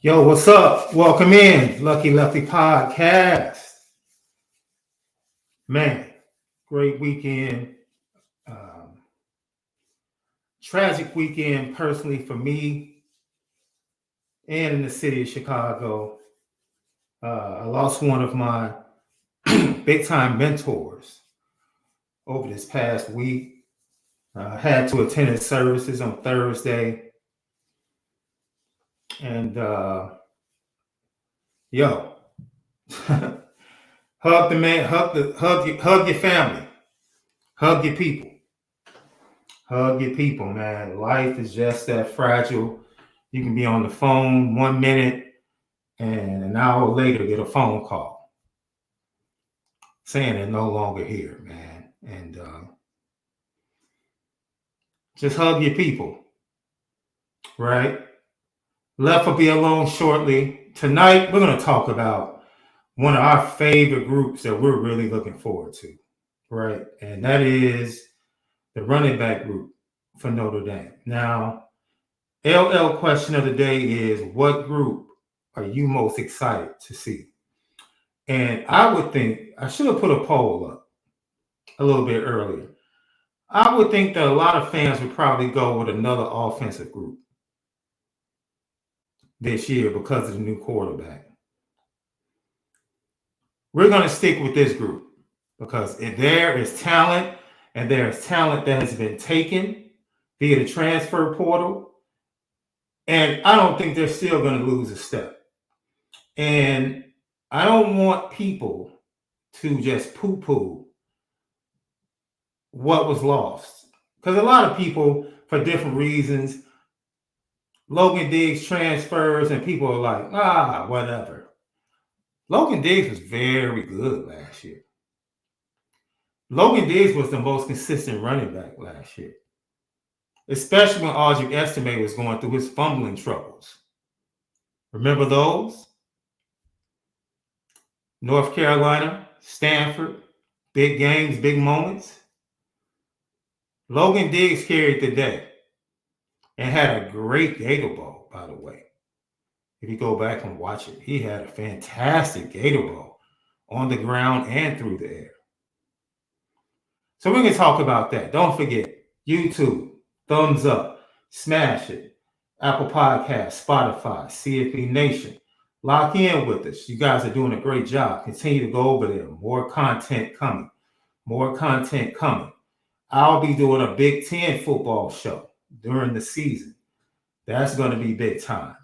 Yo, what's up? Welcome in, Lucky Lefty Podcast. Man, great weekend. Um, Tragic weekend personally for me and in the city of Chicago. I lost one of my big time mentors over this past week. Had to attend his services on Thursday. And yo, hug the man, hug your family, hug your people. Hug your people, man. Life is just that fragile. You can be on the phone 1 minute and an hour later get a phone call saying they're no longer here, man. And just hug your people, right? Left will be alone shortly. Tonight, we're going to talk about one of our favorite groups that we're really looking forward to, right? And that is the running back group for Notre Dame. Now, LL question of the day is, what group are you most excited to see? And I would think, I should have put a poll up a little bit earlier. I would think that a lot of fans would probably go with another offensive group this year because of the new quarterback. We're going to stick with this group because there is talent, and there is talent that has been taken via the transfer portal. And I don't think they're still going to lose a step. And I don't want people to just poo-poo what was lost. Because a lot of people, for different reasons, Logan Diggs transfers and people are like, whatever. Logan Diggs was very good last year. Logan Diggs was the most consistent running back last year, especially when Audric Estime was going through his fumbling troubles. Remember those? North Carolina, Stanford, big games, big moments. Logan Diggs carried the day and had a great Gator Bowl, by the way. If you go back and watch it, he had a fantastic Gator Bowl on the ground and through the air. So we're going to talk about that. Don't forget, YouTube, thumbs up, smash it. Apple Podcasts, Spotify, CFB Nation. Lock in with us. You guys are doing a great job. Continue to go over there. More content coming. More content coming. I'll be doing a Big Ten football show during the season. That's going to be big time.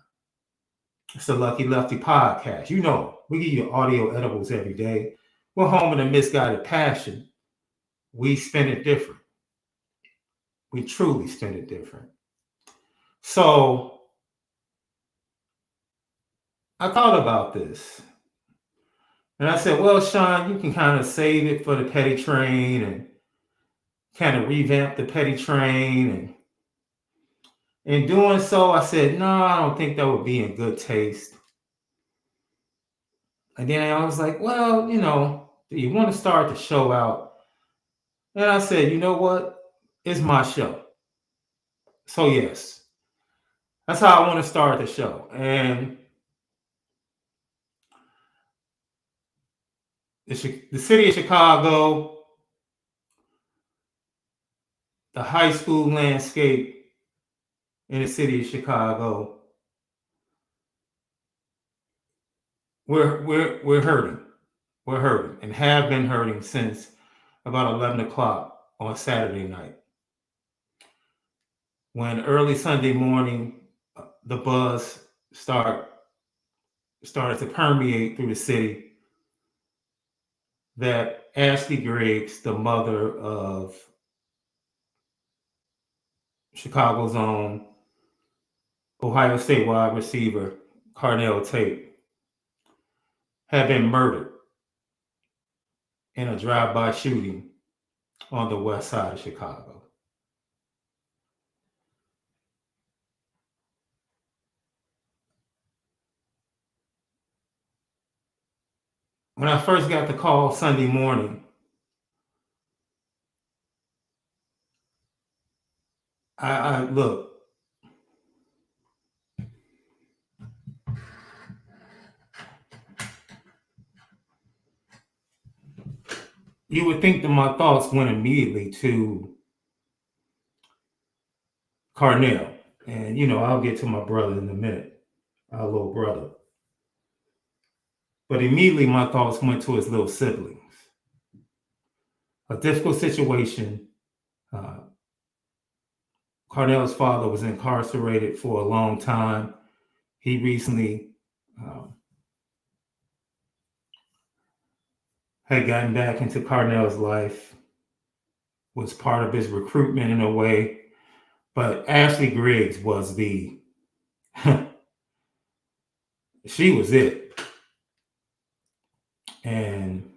It's the Lucky Lefty Podcast. You know, we give you audio edibles every day. We're home in a misguided passion. We spend it different. We truly spend it different. So I thought about this. And I said, well, Shaun, you can kind of save it for the petty train and kind of revamp the petty train. And in doing so, I said, no, I don't think that would be in good taste. And then I was like, well, do you want to start the show out? And I said, you know what? It's my show. So, yes, that's how I want to start the show. And the city of Chicago, the high school landscape in the city of Chicago, we're hurting. We're hurting and have been hurting since about 11 o'clock on Saturday night. When early Sunday morning, the buzz started to permeate through the city that Ashley Griggs, the mother of Chicago's own Ohio State wide receiver Carnell Tate, had been murdered in a drive-by shooting on the west side of Chicago. When I first got the call Sunday morning, I look, you would think that my thoughts went immediately to Carnell. And, I'll get to my brother in a minute, our little brother. But immediately my thoughts went to his little siblings. A difficult situation. Carnell's father was incarcerated for a long time. He recently had gotten back into Carnell's life, was part of his recruitment in a way. But Ashley Griggs was she was it. And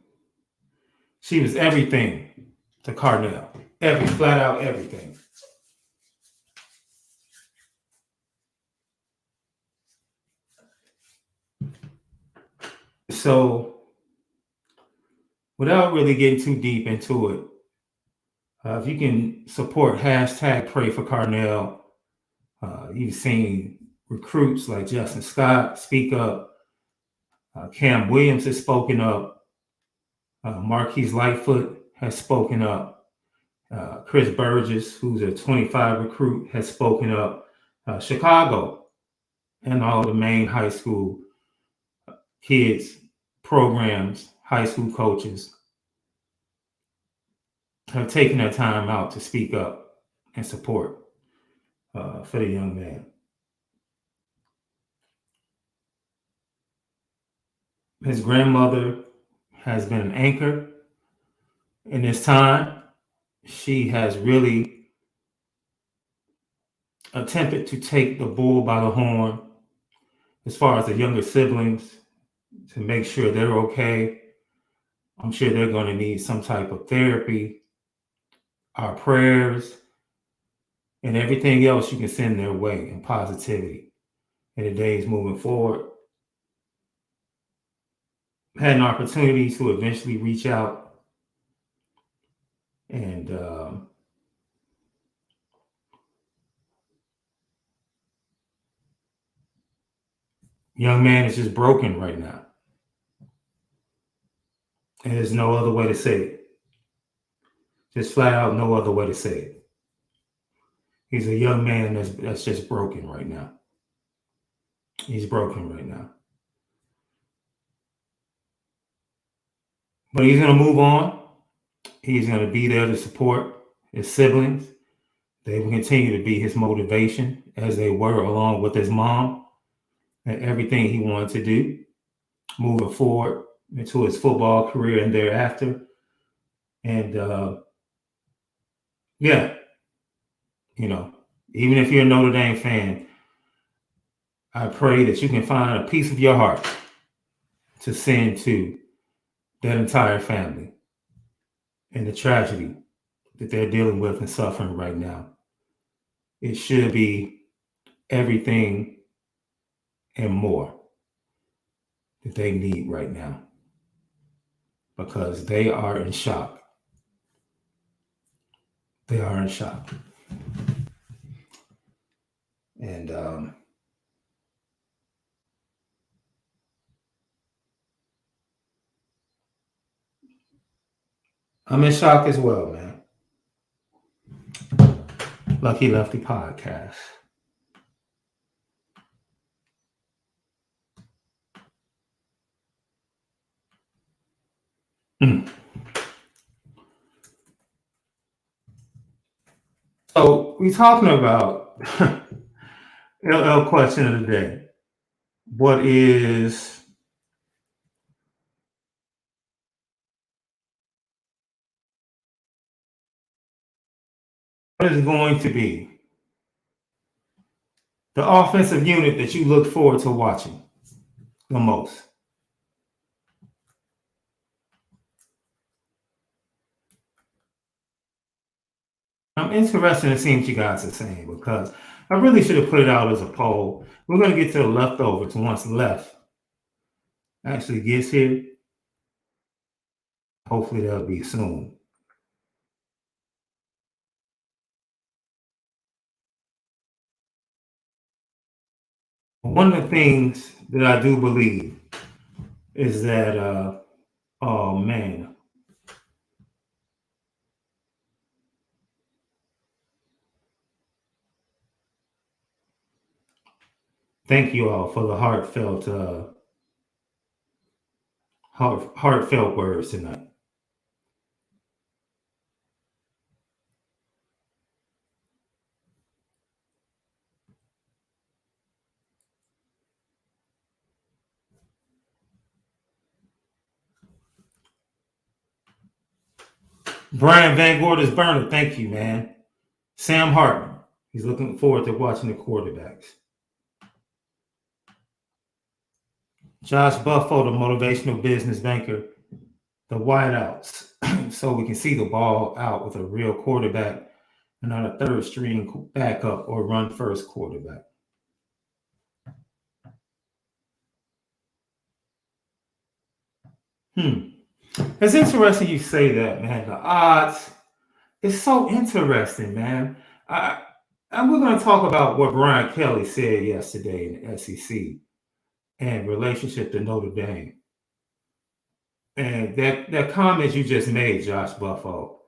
she was everything to Carnell. Flat out everything. So, without really getting too deep into it, if you can support hashtag Pray for Carnell, you've seen recruits like Justin Scott speak up. Cam Williams has spoken up. Marquise Lightfoot has spoken up. Chris Burgess, who's a 25 recruit, has spoken up. Chicago and all the main high school kids, programs, high school coaches have taken their time out to speak up and support for the young man. His grandmother has been an anchor in this time. She has really attempted to take the bull by the horn as far as the younger siblings to make sure they're okay. I'm sure they're going to need some type of therapy, our prayers, and everything else you can send their way and positivity in the days moving forward. Had an opportunity to eventually reach out and young man is just broken right now. And there's no other way to say it. Just flat out no other way to say it. He's a young man that's just broken right now. He's broken right now. But he's going to move on. He's going to be there to support his siblings. They will continue to be his motivation as they were, along with his mom, and everything he wanted to do moving forward into his football career and thereafter. And yeah, even if you're a Notre Dame fan, I pray that you can find a piece of your heart to send to that entire family and the tragedy that they're dealing with and suffering right now. It should be everything and more that they need right now because they are in shock. They are in shock. And I'm in shock as well, man. Lucky Lefty podcast. So we're talking about LL question of the day. What is going to be the offensive unit that you look forward to watching the most? I'm interested to see what you guys are saying because I really should have put it out as a poll. We're going to get to the leftovers once Left actually gets here. Hopefully that'll be soon. One of the things that I do believe is that, oh man, Thank you all for the heartfelt words tonight. Brian Van Gorder's burner, thank you, man. Sam Hartman, he's looking forward to watching the quarterbacks. Josh Buffo, the motivational business banker, the wideouts, so we can see the ball out with a real quarterback and not a third string backup or run first quarterback. It's interesting you say that, man. The odds, it's so interesting, man. And we're going to talk about what Brian Kelly said yesterday in the SEC and relationship to Notre Dame. And that comment you just made, Josh Buffo,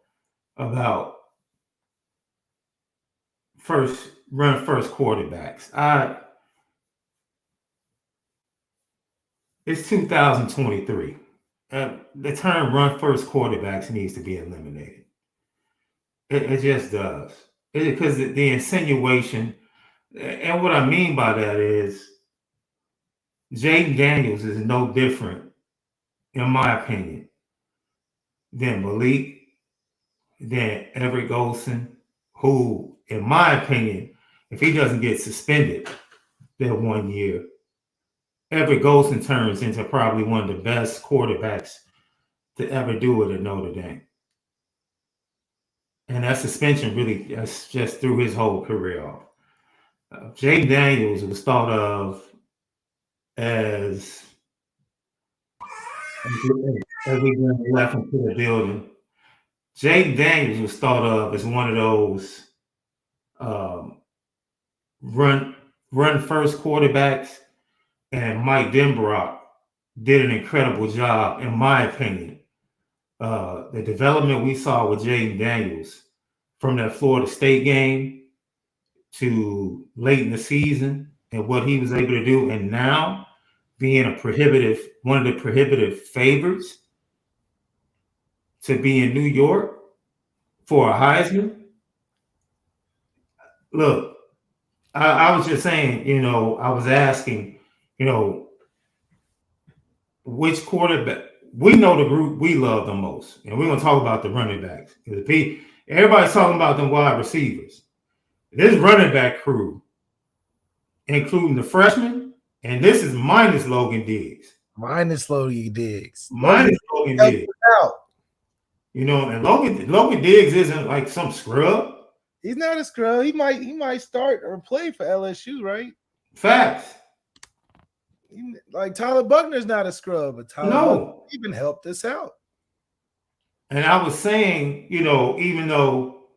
about first quarterbacks. It's 2023. The term run first quarterbacks needs to be eliminated. It just does. Because the insinuation, and what I mean by that is Jaden Daniels is no different, in my opinion, than Malik, than Everett Golson, who, in my opinion, if he doesn't get suspended that 1 year, Everett Golson turns into probably one of the best quarterbacks to ever do it at Notre Dame. And that suspension really just threw his whole career off. Jaden Daniels was thought of as we left into the building. Jaden Daniels was thought of as one of those run first quarterbacks, and Mike Denbrock did an incredible job, in my opinion. The development we saw with Jaden Daniels from that Florida State game to late in the season and what he was able to do, and now being one of the prohibitive favorites to be in New York for a Heisman. Look, I was just saying, I was asking, which quarterback. We know the group we love the most, and we're gonna talk about the running backs. Everybody's talking about the wide receivers. This running back crew, including the freshmen, and this is minus Logan Diggs. Minus Logan Diggs. And Logan Diggs isn't like some scrub. He's not a scrub. He might start or play for LSU, right? Facts. Like Tyler Buckner's not a scrub, but Tyler Buckner even helped us out. And I was saying, even though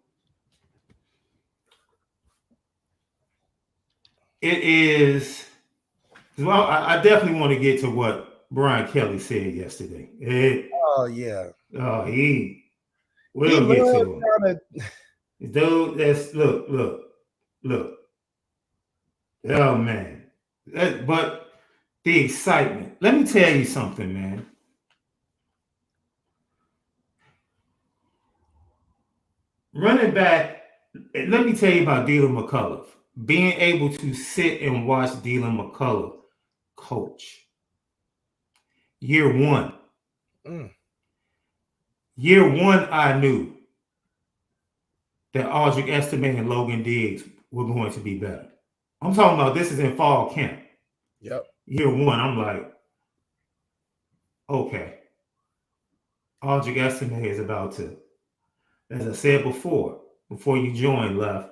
it is, well, I definitely want to get to what Brian Kelly said yesterday. We'll get to it. Dude, that's look. Oh man. But the excitement. Let me tell you something, man. Running back, let me tell you about Dylan McCullough. Being able to sit and watch Dylan McCullough coach. Year one. Year one, I knew that Audric Estime and Logan Diggs were going to be better. I'm talking about this is in fall camp. Yep. Year one, I'm like, okay. Audric Estime is about to, as I said before you joined, Left,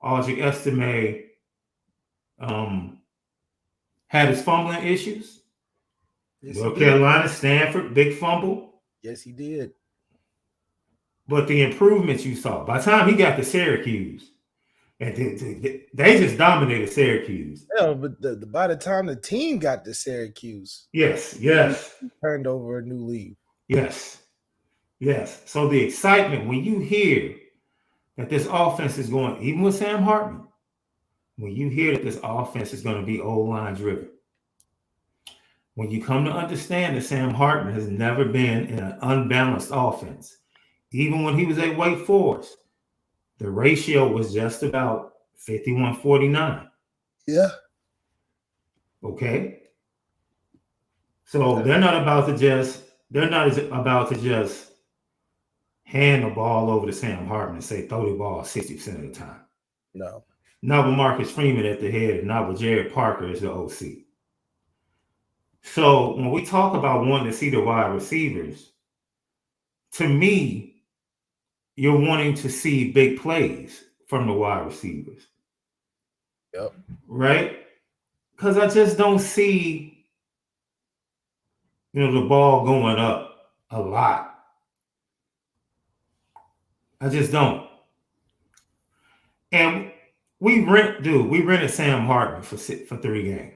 Audric Estime had his fumbling issues. Yes, North Carolina, Stanford, big fumble. Yes, he did. But the improvements you saw, by the time he got to Syracuse, and they just dominated Syracuse. Yeah, but by the time the team got to Syracuse, yes, he turned over a new leaf. Yes. So the excitement when you hear that this offense is going, even with Sam Hartman, when you hear that this offense is going to be O-line driven, when you come to understand that Sam Hartman has never been in an unbalanced offense, even when he was at Wake Forest, the ratio was just about 51-49. Yeah. Okay. So they're not about to just hand the ball over to Sam Hartman and say throw the ball 60% of the time. No. Not with Marcus Freeman at the head, and not with Jared Parker as the OC. So when we talk about wanting to see the wide receivers, to me, you're wanting to see big plays from the wide receivers. Yep. Right? Because I just don't see, the ball going up a lot. I just don't. And we rented Sam Hartman for 3 games.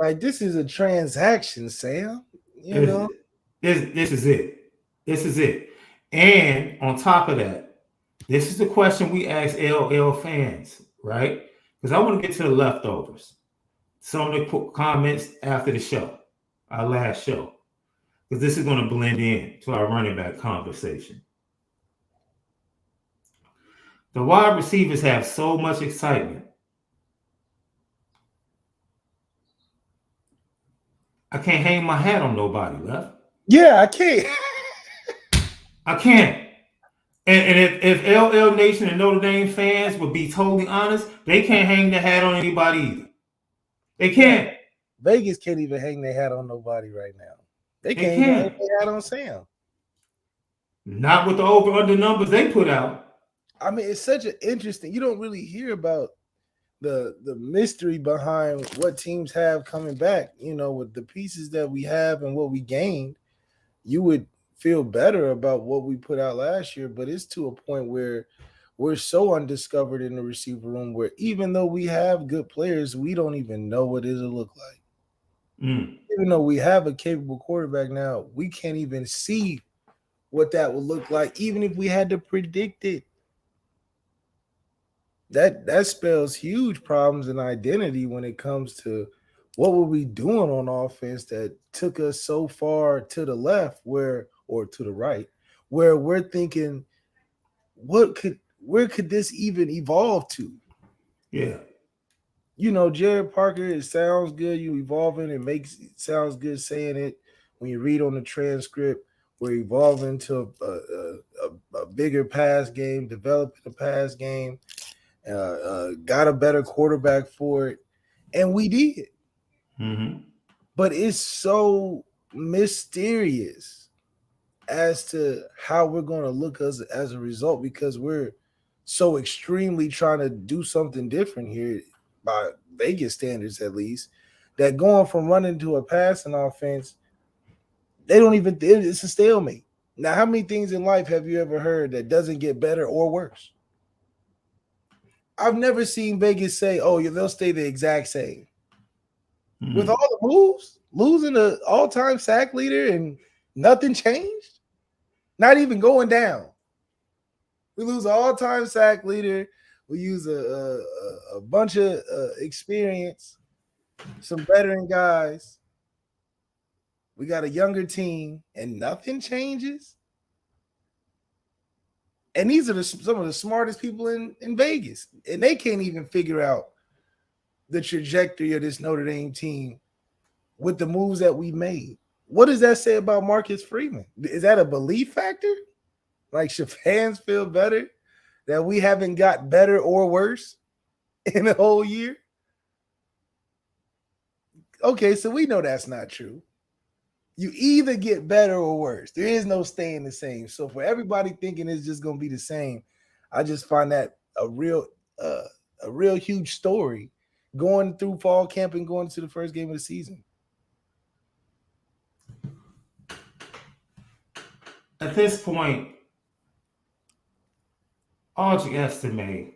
Like this is a transaction, Sam. This is it. This is it. And on top of that, this is the question we ask LL fans, right? Because I want to get to the leftovers. Some of the comments after the show, our last show, because this is going to blend in to our running back conversation. The wide receivers have so much excitement. I can't hang my hat on nobody, left. Yeah, I can't. I can't. And if LL Nation and Notre Dame fans would be totally honest, they can't hang their hat on anybody either. They can't. Vegas can't even hang their hat on nobody right now. They can't even hang their hat on Sam. Not with the over-under numbers they put out. I mean, it's such an interesting. You don't really hear about the mystery behind what teams have coming back. With the pieces that we have and what we gained, you would feel better about what we put out last year. But it's to a point where we're so undiscovered in the receiver room where even though we have good players, we don't even know what it'll look like. Even though we have a capable quarterback now, we can't even see what that would look like, even if we had to predict it. That spells huge problems in identity when it comes to what were we doing on offense that took us so far to the left or to the right, where we're thinking, where could this even evolve to? Yeah. Jared Parker, it sounds good. You evolving, it sounds good saying it. When you read on the transcript, we're evolving to a bigger pass game, developing a pass game. Got a better quarterback for it, and we did. Mm-hmm. But it's so mysterious as to how we're going to look as a result, because we're so extremely trying to do something different here by Vegas standards, at least, that going from running to a passing offense, it's a stalemate. Now, how many things in life have you ever heard that doesn't get better or worse? I've never seen Vegas say, oh, they'll stay the exact same. Mm-hmm. With all the moves, losing the all-time sack leader and nothing changed, not even going down. We lose an all-time sack leader. We use a bunch of experience, some veteran guys. We got a younger team, and nothing changes. And these are some of the smartest people in Vegas, and they can't even figure out the trajectory of this Notre Dame team with the moves that we made. What does that say about Marcus Freeman? Is that a belief factor? Like, should fans feel better that we haven't got better or worse in a whole year? Okay, so we know that's not true. You either get better or worse. There is no staying the same. So for everybody thinking it's just going to be the same, I just find that a real huge story going through fall camp and going to the first game of the season. At this point, all you estimate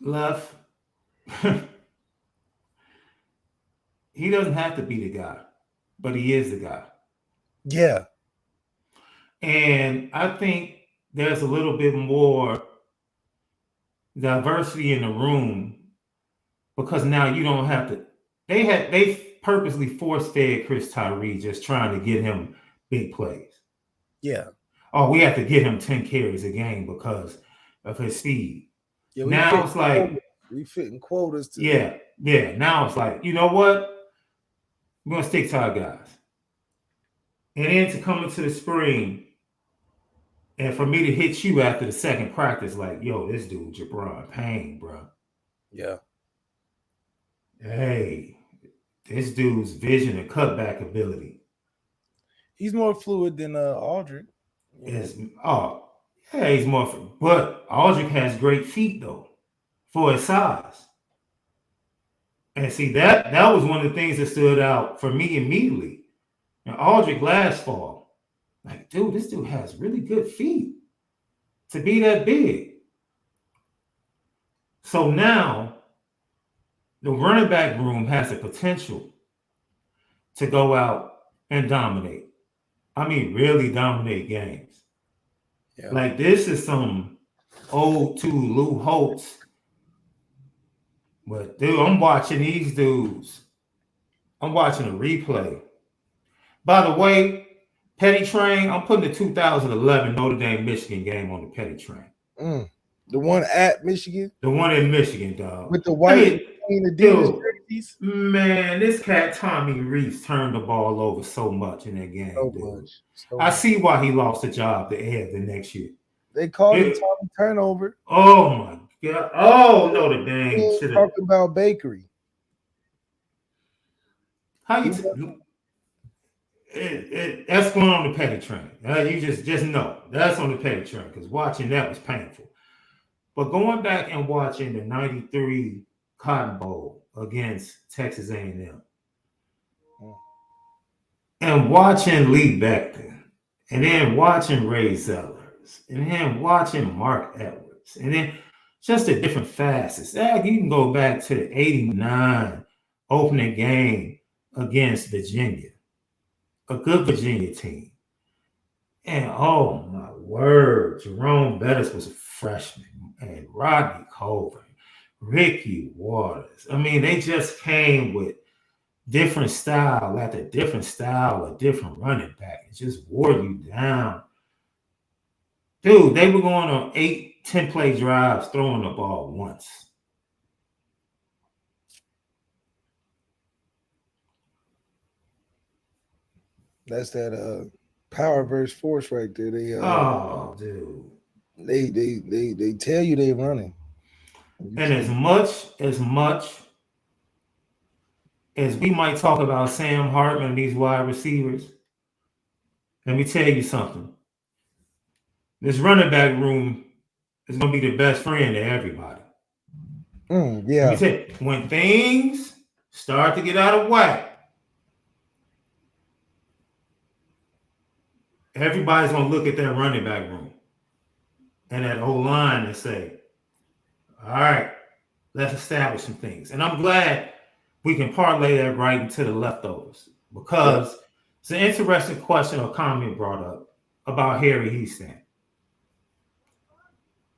left, he doesn't have to be the guy, but he is the guy. Yeah. And I think there's a little bit more diversity in the room because now you don't have to. They purposely force fed Chris Tyree just trying to get him big plays. Yeah. Oh, we have to get him 10 carries a game because of his speed. Yeah, Now it's like we fitting quotas to yeah. Now it's like, you know what? We're gonna stick to our guys. And then to come into the spring and for me to hit you after the second practice, like, yo, this dude, Jabron Payne, bro. Yeah. Hey, this dude's vision and cutback ability He's more fluid than Aldridge. is he's more. But Aldrich has great feet though for his size. And see that was one of the things that stood out for me immediately. And Aldrich last fall, like, dude, this dude has really good feet to be that big. So now the running back room has the potential to go out and dominate. I mean, really dominate games. Yeah. Like, this is some old to Lou Holtz. But, dude, I'm watching these dudes. I'm watching a replay. By the way, Petty Train, I'm putting the 2011 Notre Dame Michigan game on the Petty Train. The one at Michigan? The one in Michigan, dog. With the white Adidas jerseys? Man, this cat Tommy Reese turned the ball over so much in that game, So I see why he lost the job to Ed the next year. They called it Tommy turnover. Oh, my God. Oh, Notre Dame. Talking about Bakery. How you... that's going on the Petty Train. You just know. That's on the Petty Train because watching that was painful. But going back and watching the 93 Cotton Bowl against Texas A&M and watching Lee Beckton and then watching Ray Zellers and then watching Mark Edwards and then just the different facets. You can go back to the 89 opening game against Virginia, a good Virginia team. And oh my word, Jerome Bettis was a freshman, and Rodney Colvin, Ricky Waters. I mean, they just came with different style after different style, a different running back. It just wore you down. Dude, they were going on 8-10 play drives, throwing the ball once. That's that power versus force right there. They dude. They tell you they running. And as much as we might talk about Sam Hartman and these wide receivers, let me tell you something. This running back room is going to be the best friend to everybody. Yeah. Let me tell you, when things start to get out of whack, everybody's going to look at that running back room and that whole line and say, all right, let's establish some things. And I'm glad we can parlay that right into the leftovers because it's an interesting question or comment brought up about Harry Heastand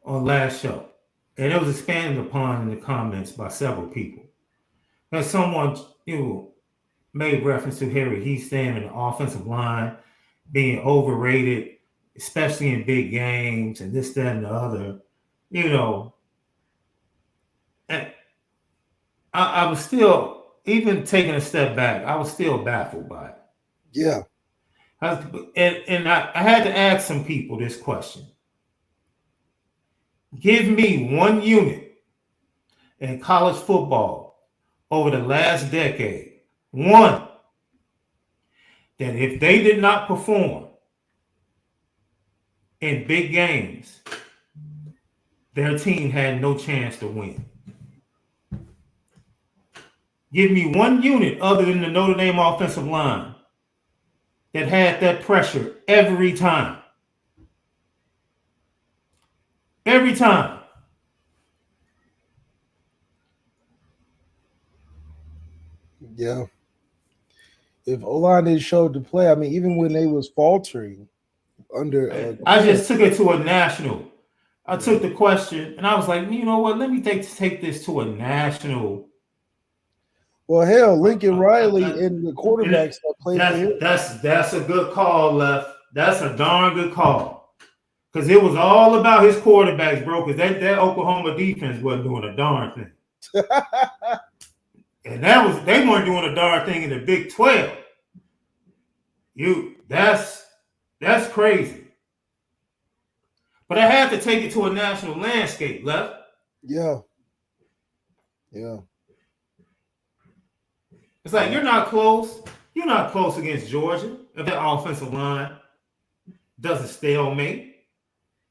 on last show. And it was expanded upon in the comments by several people. And someone, made reference to Harry Heastand and the offensive line being overrated, especially in big games and this, that, and the other, And I was still, even taking a step back, I was still baffled by it. Yeah. I had to ask some people this question. Give me one unit in college football over the last decade, one, that if they did not perform in big games, their team had no chance to win. Give me one unit other than the Notre Dame offensive line that had that pressure every time. Every time. Yeah. If O-line didn't show up to play, I mean, even when they was faltering, under. I just took it to a national. I took the question and I was like, you know what? Let me take this to a national. Well, hell, Lincoln Riley and the quarterbacks that played for him. That's a good call, Left. That's a darn good call. Because it was all about his quarterbacks, bro. Because that Oklahoma defense wasn't doing a darn thing. And they weren't doing a darn thing in the Big 12. That's crazy. But I had to take it to a national landscape, Left. Yeah. It's like you're not close. You're not close against Georgia if that offensive line doesn't stalemate.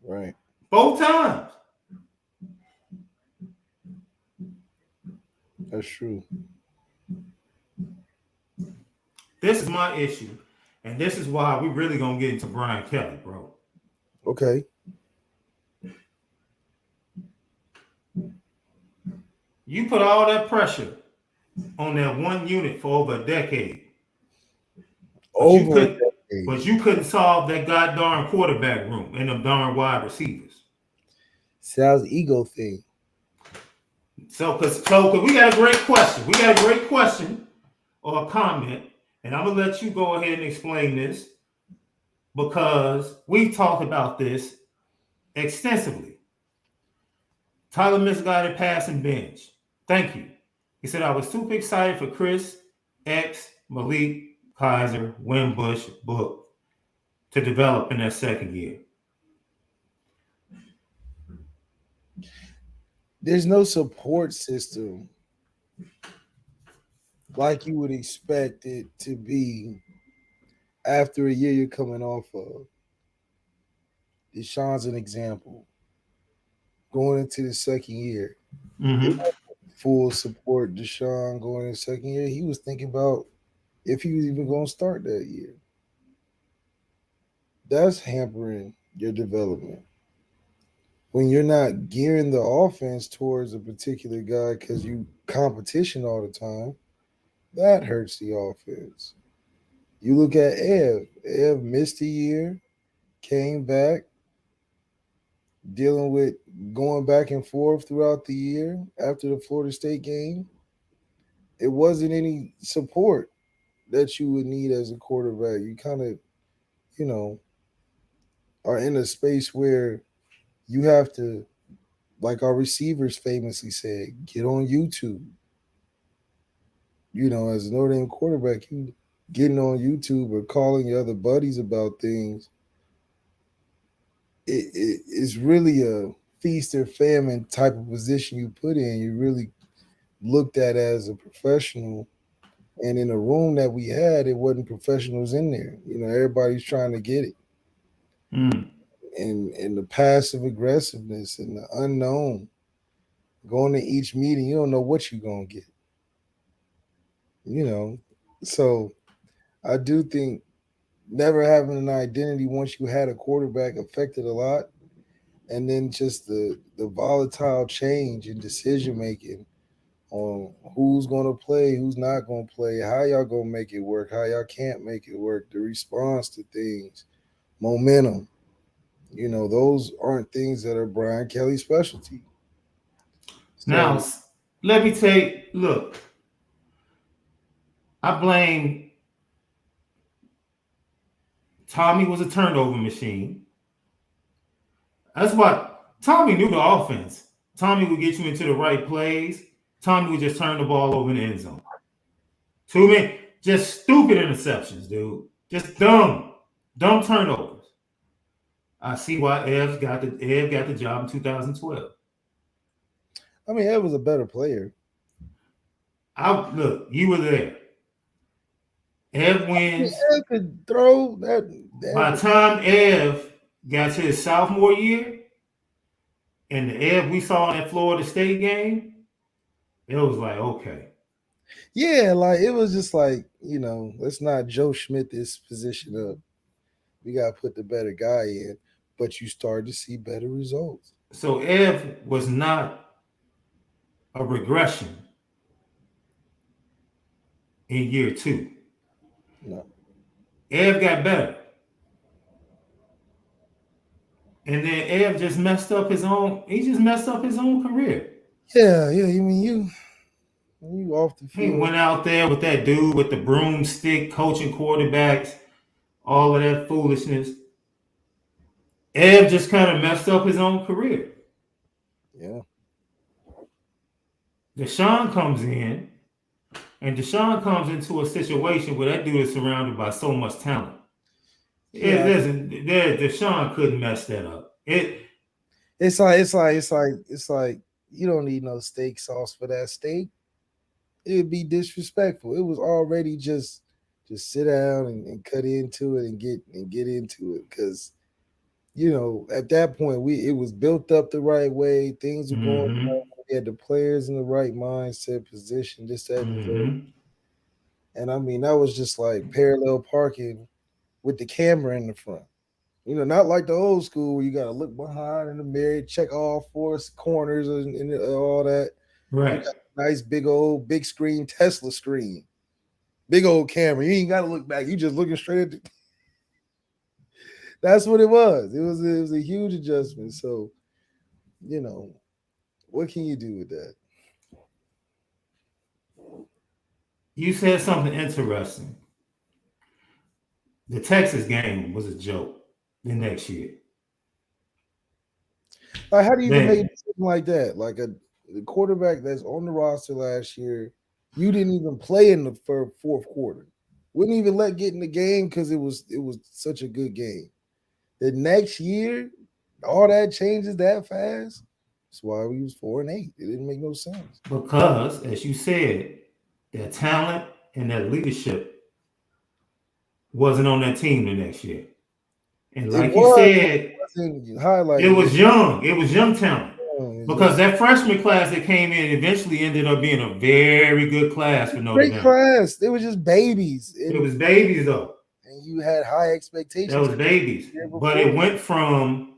Right. Both times. That's true. This is my issue. And this is why we really gonna get into Brian Kelly, bro. Okay. You put all that pressure on that one unit for over a decade. But you couldn't solve that goddamn quarterback room and them darn wide receivers. Sounds ego thing. So cause we got a great question. We got a great question or a comment, and I'm gonna let you go ahead and explain this because we've talked about this extensively. Tyler misguided passing bench. Thank you. He said, I was super excited for Chris, X, Malik, Kaiser, Wimbush, Book to develop in their second year. There's no support system like you would expect it to be after a year you're coming off of. Deshaun's an example. Going into the second year, full support Deshaun going in the second year. He was thinking about if he was even going to start that year. That's hampering your development. When you're not gearing the offense towards a particular guy because you competition all the time, that hurts the offense. You look at Ev. Ev missed a year, came back, dealing with going back and forth throughout the year after the Florida State game. It wasn't any support that you would need as a quarterback. You kind of, are in a space where you have to, like our receivers famously said, get on YouTube. As a Notre Dame quarterback, you getting on YouTube or calling your other buddies about things. It's really a feast or famine type of position you put in. You really looked at as a professional. And in the room that we had, it wasn't professionals in there. Everybody's trying to get it. And the passive aggressiveness and the unknown. Going to each meeting, you don't know what you're going to get. So I do think never having an identity once you had a quarterback affected a lot. And then just the volatile change in decision making on who's going to play, who's not going to play, how y'all going to make it work, how y'all can't make it work, the response to things, momentum. Those aren't things that are Brian Kelly's specialty. So, now, let me look, I blame Tommy was a turnover machine. That's what Tommy knew the offense. Tommy would get you into the right plays. Tommy would just turn the ball over in the end zone. Too many, just stupid interceptions, dude. Just dumb turnovers. I see why Ev got the job in 2012. I mean, Ev was a better player. Look, you were there. Ev wins. Ev could throw that. By the time Ev got to his sophomore year, and the Ev we saw in that Florida State game, it was like, okay. Yeah, like it was just like, let's not Joe Schmidt this position up. We got to put the better guy in, but you start to see better results. So Ev was not a regression in year 2. No. Ev got better. And then Ev just messed up his own. He just messed up his own career. Yeah. I mean, you off the He field. went out there with that dude with the broomstick coaching quarterbacks, all of that foolishness. Ev just kind of messed up his own career. Yeah. Deshaun comes in, and Deshaun comes into a situation where that dude is surrounded by so much talent. Yeah. Deshaun couldn't mess that up. It's like you don't need no steak sauce for that steak. It'd be disrespectful. It was already just sit down and cut into it and get into it because at that point it was built up the right way. Things were going. Mm-hmm, We had the players in the right mindset, position, this, that, and the third. mm-hmm, And I mean, that was just like parallel parking with the camera in the front. Not like the old school where you got to look behind in the mirror, check all four corners and all that. You right. got a nice big screen Tesla screen, big old camera. You ain't got to look back. You just looking straight at the. That's what it was. It was a huge adjustment. So, what can you do with that? You said something interesting. The Texas game was a joke the next year. Like, how do you even make a Man, decision like that? Like the quarterback that's on the roster last year, you didn't even play in the fourth quarter. Wouldn't even let get in the game because it was such a good game. The next year, all that changes that fast. That's why we was 4-8. It didn't make no sense. because as you said, their talent and their leadership wasn't on that team the next year. And It like you was said, wasn't it highlighted. was young. It was young talent. It's just Because that freshman class that came in eventually ended up being a very good class for Notre great Dame. class. They were just babies, It and was babies though. you had high That expectations was because the babies. year But it before. went from,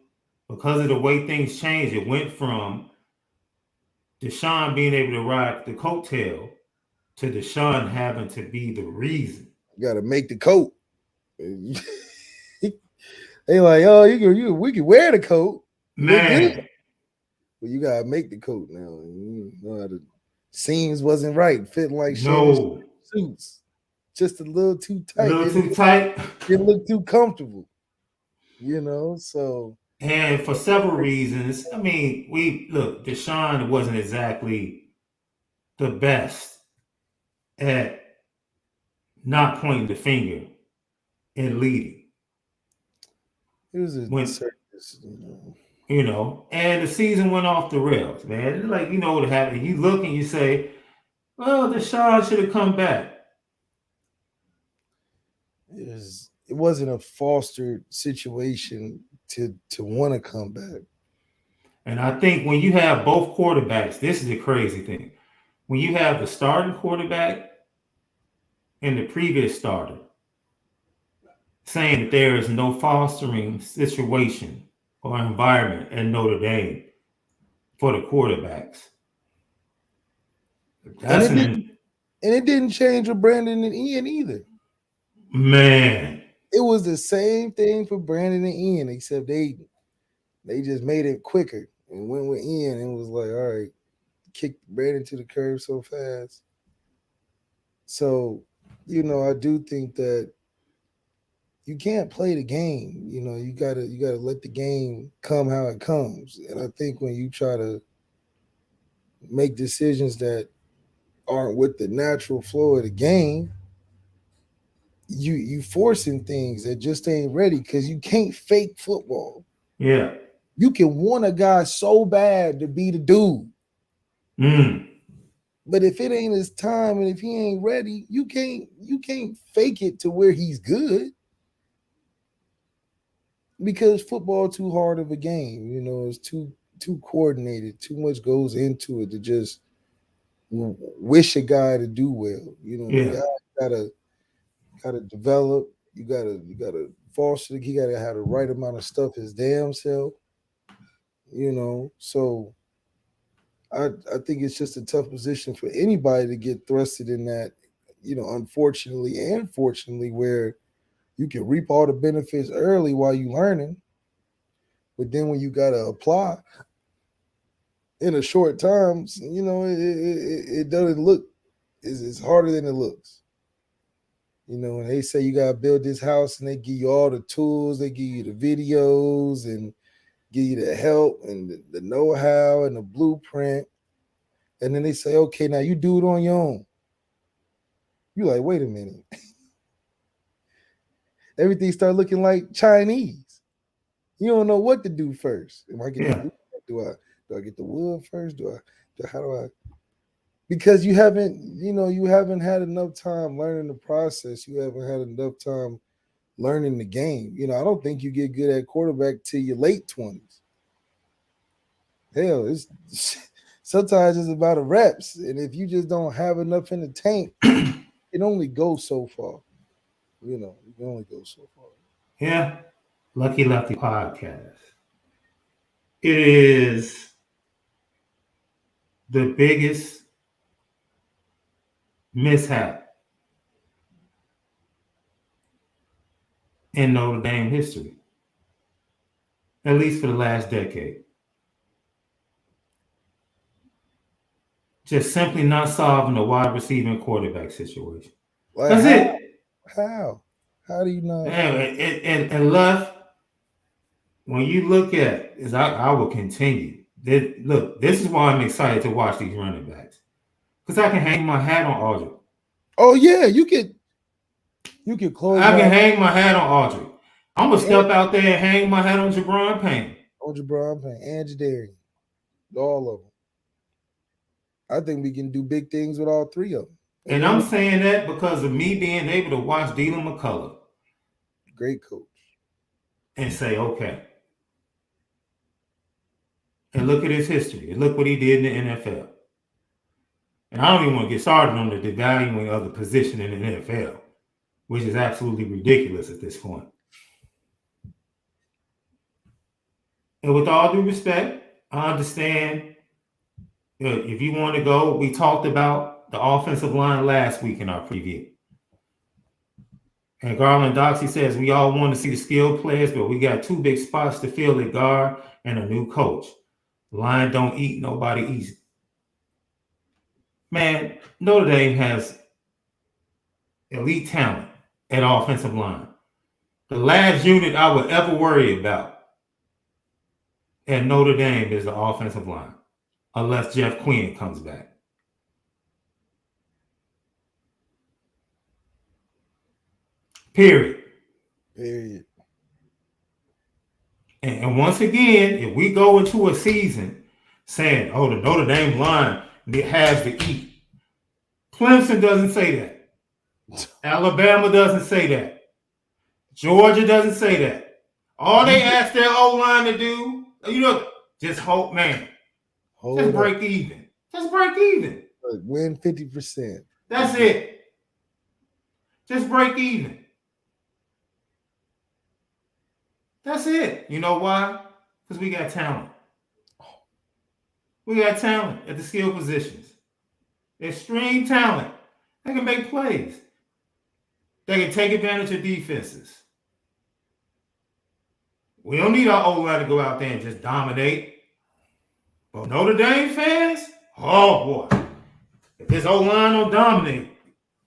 because of the way things changed, it went from Deshaun being able to ride the coattail to Deshaun having to be the reason. You got to make the coat. They like, oh, we can wear the coat. You look good, Man, but you gotta make the coat now. You know how the seams wasn't right, fitting like Shannon no. suits, just a little too A tight. little too tight. Didn't look too comfortable. So And for several reasons, I mean, Deshaun wasn't exactly the best at not pointing the finger and leading. it was a When and the season went off the rails, man. Like what happened. You look and you say, "Well, Deshaun should have come back." it wasn't a fostered situation to want to come back. And I think when you have both quarterbacks, this is the crazy thing. When you have the starting quarterback and the previous starter saying that there is no fostering situation or environment at Notre Dame for the quarterbacks, And that's it an didn't and it didn't change with Brandon and Ian either. man. It was the same thing for Brandon and Ian, except they just made it quicker and went with Ian and was like, all right, kicked Brandon to the curb so fast. So, I do think that you can't play the game. You gotta let the game come how it comes. And I think when you try to make decisions that aren't with the natural flow of the game, you forcing things that just ain't ready because you can't fake football. Yeah. You can want a guy so bad to be the dude. Mm. But if it ain't his time and if he ain't ready, you can't fake it to where he's good because football too hard of a game. It's too coordinated. Too much goes into it to just wish a guy to do well. Yeah. Guy gotta develop. You gotta foster. He gotta have the right amount of stuff his damn self. So I think it's just a tough position for anybody to get thrusted in that, unfortunately and fortunately, where you can reap all the benefits early while you learning, But then when you got to apply in a short time, it doesn't look. It's harder than it looks. When they say you gotta build this house and they give you all the tools, they give you the videos and give you the help and the know-how and the blueprint. And then they say, okay, now you do it on your own. You're like, wait a minute. Everything start looking like Chinese. You don't know what to do first. Am I getting the do I get the wood first? How do I? Because you haven't had enough time learning the process. You haven't had enough time learning the game. I don't think you get good at quarterback till your late 20s. Hell, it's sometimes it's about the reps. And if you just don't have enough in the tank, it only goes so far. You can only go so far. Yeah. Lucky Lefty podcast. It is the biggest mishap in Notre Dame history, at least for the last decade. Just simply not solving the wide receiver and quarterback situation. That's it. How? How do you know? And left, when you look at, I will continue. Look, this is why I'm excited to watch these running backs. Because I can hang my hat on Aldridge. Oh, yeah, you could close. I can hang my hat on Aldridge. I'm going to step out there and hang my hat on Jabron Payne. On Jabron Payne and Jadarian. All of them. I think we can do big things with all three of them. And I'm saying that because of me being able to watch Dylan McCullough. Great coach. And say, okay. And look at his history. And look what he did in the NFL. And I don't even want to get started on the devaluing of the position in the NFL, which is absolutely ridiculous at this point. And with all due respect, I understand if you want to go, we talked about the offensive line last week in our preview. And Garland Doxey says we all want to see the skilled players, but we got two big spots to fill at guard and a new coach. Line don't eat, nobody eats. Man, Notre Dame has elite talent at offensive line. The last unit I would ever worry about at Notre Dame is the offensive line, unless Jeff Quinn comes back. Period. And once again, if we go into a season saying, oh, the Notre Dame line has to eat, Clemson doesn't say that. Alabama doesn't say that. Georgia doesn't say that. All they ask their O-line to do, just hope, man. Just break even. Just break even. Win 50%. That's it. Just break even. That's it. You know why? Because we got talent. We got talent at the skill positions. Extreme talent. They can make plays. They can take advantage of defenses. We don't need our O-line to go out there and just dominate. But Notre Dame fans, oh boy. If this O-line don't dominate,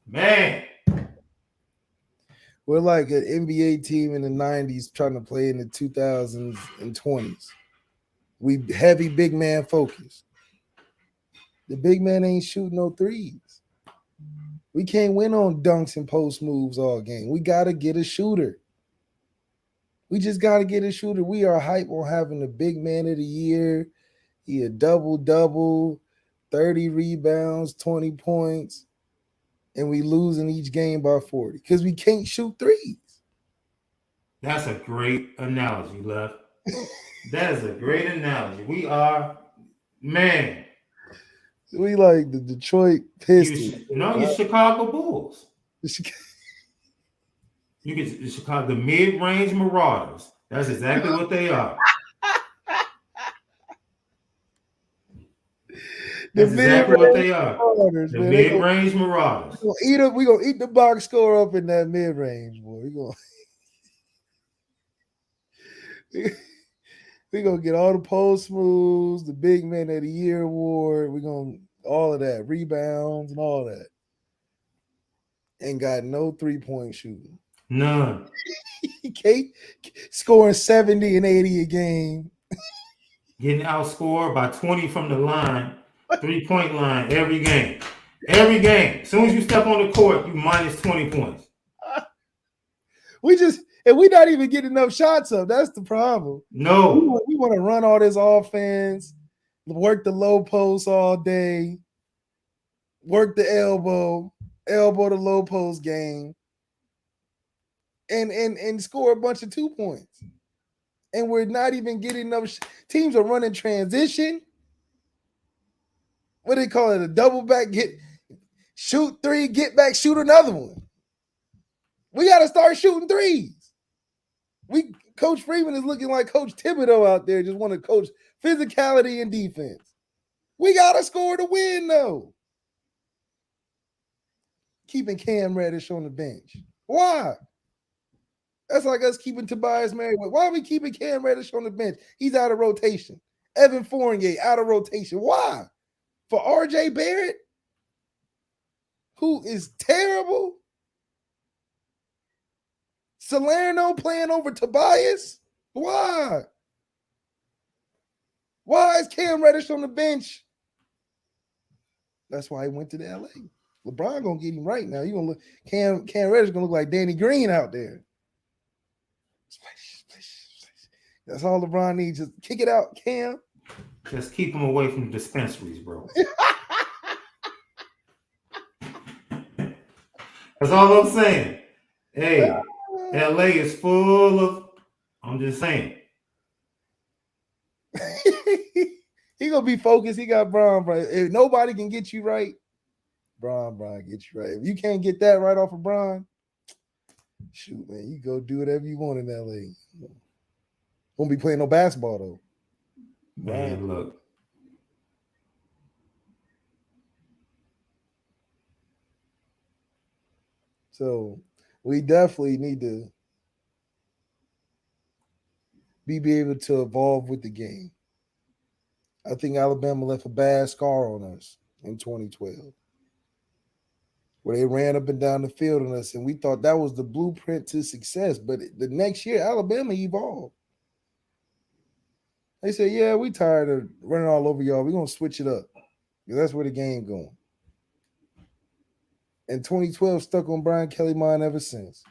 man. We're like an NBA team in the 90s trying to play in the 2000s and 20s. We heavy big man focus. The big man ain't shooting no threes. We can't win on dunks and post moves all game. We got to get a shooter. We just got to get a shooter. We are hype on having the big man of the year. He a double-double, 30 rebounds, 20 points. And we losing each game by 40 because we can't shoot threes. That's a great analogy, Left. That is a great analogy. We are, man. We like the Detroit Pistons. You're Chicago Bulls. You get the Chicago, the mid-range Marauders. That's exactly what they are. That's exactly what they are. The mid-range Marauders. We're gonna eat the box score up in that mid-range, boy. We're gonna get all the post moves, the big man of the year award. We're gonna all of that, rebounds and all that. Ain't got no 3-point shooting. None. Kate scoring 70 and 80 a game. Getting outscored by 20 from the line, 3-point line every game. Every game. As soon as you step on the court, you minus 20 points. And we not even getting enough shots up. That's the problem. No. We want to run all this offense, work the low post all day, work the elbow the low post game, and score a bunch of 2 points. And we're not even getting enough. Teams are running transition. What do they call it? A double back, shoot 3, get back, shoot another one. We got to start shooting threes. Coach Freeman is looking like Coach Thibodeau out there, just want to coach physicality and defense. We got to score to win, though. Keeping Cam Reddish on the bench. Why? That's like us keeping Tobias Merriweather. Why are we keeping Cam Reddish on the bench? He's out of rotation. Evan Fournier out of rotation. Why? For RJ Barrett, who is terrible? Salerno playing over Tobias? Why? Why is Cam Reddish on the bench? That's why he went to the LA. LeBron gonna get him right now. You gonna look Cam Reddish gonna look like Danny Green out there. That's all LeBron needs. Just kick it out, Cam. Just keep him away from the dispensaries, bro. That's all I'm saying. Hey, LA is full of, I'm just saying. He gonna be focused. He got Bron. If nobody can get you right, Bron get you right. If you can't get that right off of Bron, shoot, man, you go do whatever you want in LA. Won't be playing no basketball though. Man, look. So we definitely need to be able to evolve with the game. I think Alabama left a bad scar on us in 2012, where they ran up and down the field on us, and we thought that was the blueprint to success. But the next year, Alabama evolved. They said, yeah, we tired of running all over y'all. We're going to switch it up. Because that's where the game going. And 2012 stuck on Brian Kelly's mind ever since.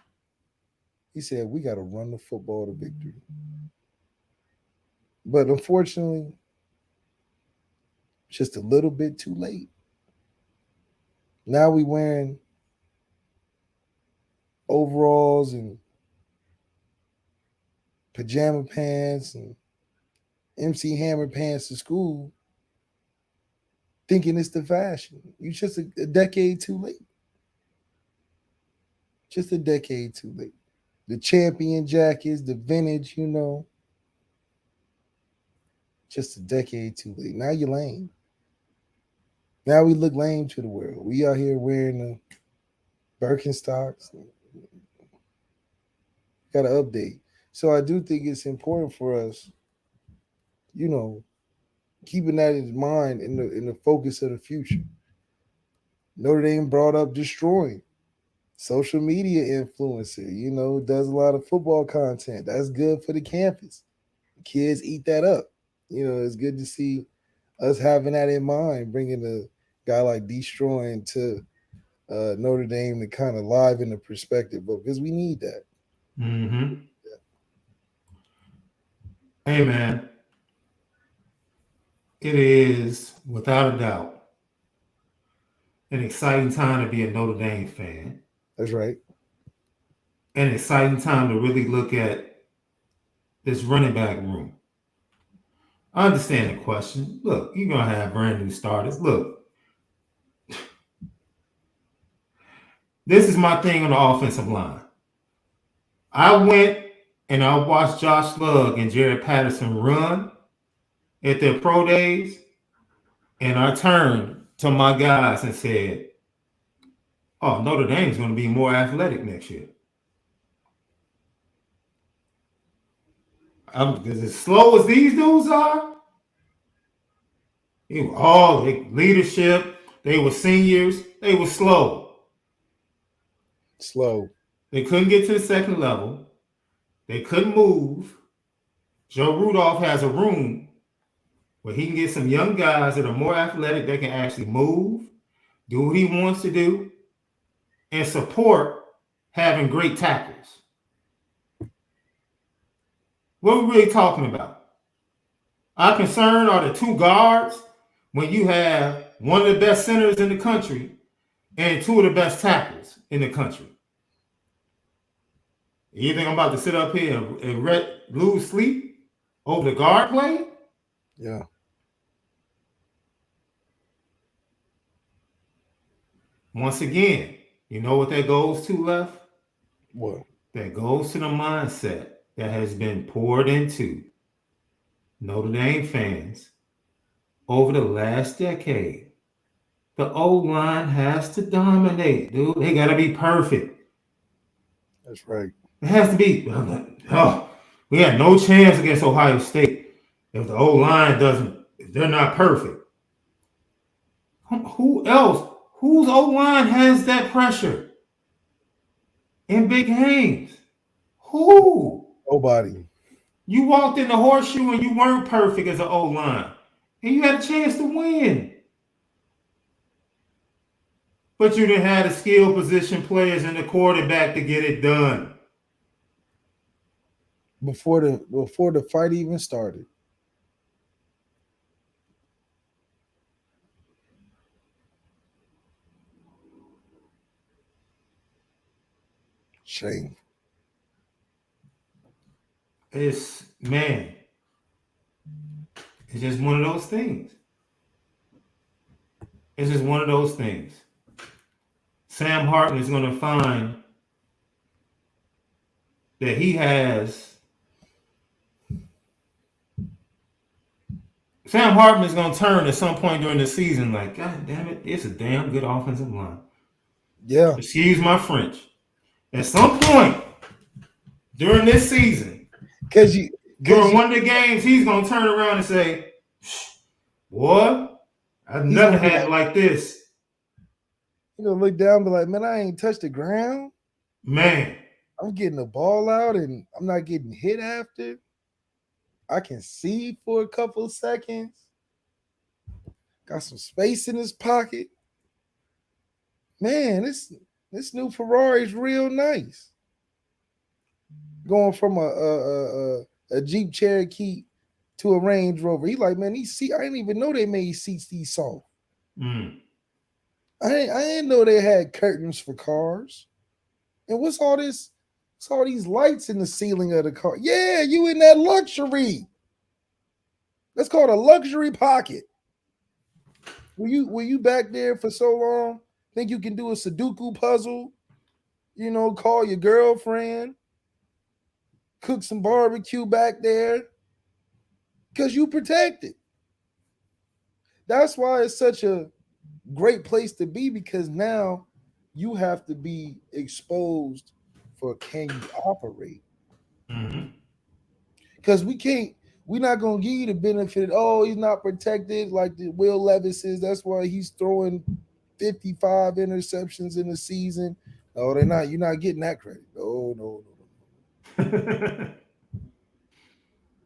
He said, we got to run the football to victory. But unfortunately, just a little bit too late. Now we wearing overalls and pajama pants and MC Hammer pants to school, thinking it's the fashion. You're just a decade too late. Just a decade too late. The champion jackets, the vintage, just a decade too late. Now you're lame. Now we look lame to the world. We out here wearing the Birkenstocks. Got to update. So I do think it's important for us, keeping that in mind in the focus of the future. Notre Dame brought up destroying. Social media influencer, does a lot of football content. That's good for the campus. Kids eat that up. It's good to see us having that in mind, bringing a guy like Destroying to Notre Dame to kind of liven the perspective, because we need that. Mm-hmm. Yeah. Hey, man. It is, without a doubt, an exciting time to be a Notre Dame fan. That's right. An exciting time to really look at this running back room. I understand the question. Look, you're going to have brand new starters. Look, this is my thing on the offensive line. I went and I watched Josh Lugg and Jared Patterson run at their pro days, and I turned to my guys and said, oh, Notre Dame's going to be more athletic next year. Because as slow as these dudes are, they were all leadership. They were seniors. They were slow. Slow. They couldn't get to the second level. They couldn't move. Joe Rudolph has a room where he can get some young guys that are more athletic that can actually move, do what he wants to do, and support having great tackles. What are we really talking about? Our concern are the two guards when you have one of the best centers in the country and two of the best tackles in the country. You think I'm about to sit up here and lose sleep over the guard play? Yeah. Once again, you know what that goes to, Left? What? That goes to the mindset that has been poured into Notre Dame fans over the last decade. The O-line has to dominate, dude. They got to be perfect. That's right. It has to be. Oh, we had no chance against Ohio State if the O-line doesn't, if they're not perfect. Who else? Whose O-line has that pressure in big games? Who? Nobody. You walked in the horseshoe and you weren't perfect as an O-line. And you had a chance to win. But you didn't have the skill position players and the quarterback to get it done. Before the fight even started. Shame. It's just one of those things. It's just one of those things. Sam Hartman is going to find that he has. Sam Hartman is going to turn at some point during the season like, God damn it, it's a damn good offensive line. Yeah. Excuse my French. At some point during this season, during one of the games, he's going to turn around and say, boy, I've never had it like this. You know, look down and be like, man, I ain't touched the ground. Man. I'm getting the ball out and I'm not getting hit after. I can see for a couple of seconds. Got some space in his pocket. Man, this new Ferrari is real nice. Going from a Jeep Cherokee to a Range Rover. He like, man, these seats, I didn't even know they made seats these soft. I didn't know they had curtains for cars. And what's all this? What's all these lights in the ceiling of the car? Yeah, you in that luxury. That's called a luxury pocket. Were you back there for so long? Think you can do a Sudoku puzzle? You know, call your girlfriend, cook some barbecue back there, because you protected. That's why it's such a great place to be, because now you have to be exposed for can you operate? Because we're not going to give you the benefit. Oh, he's not protected like the Will Levis is. That's why he's throwing 55 interceptions in the season. No, they're not. You're not getting that credit. No.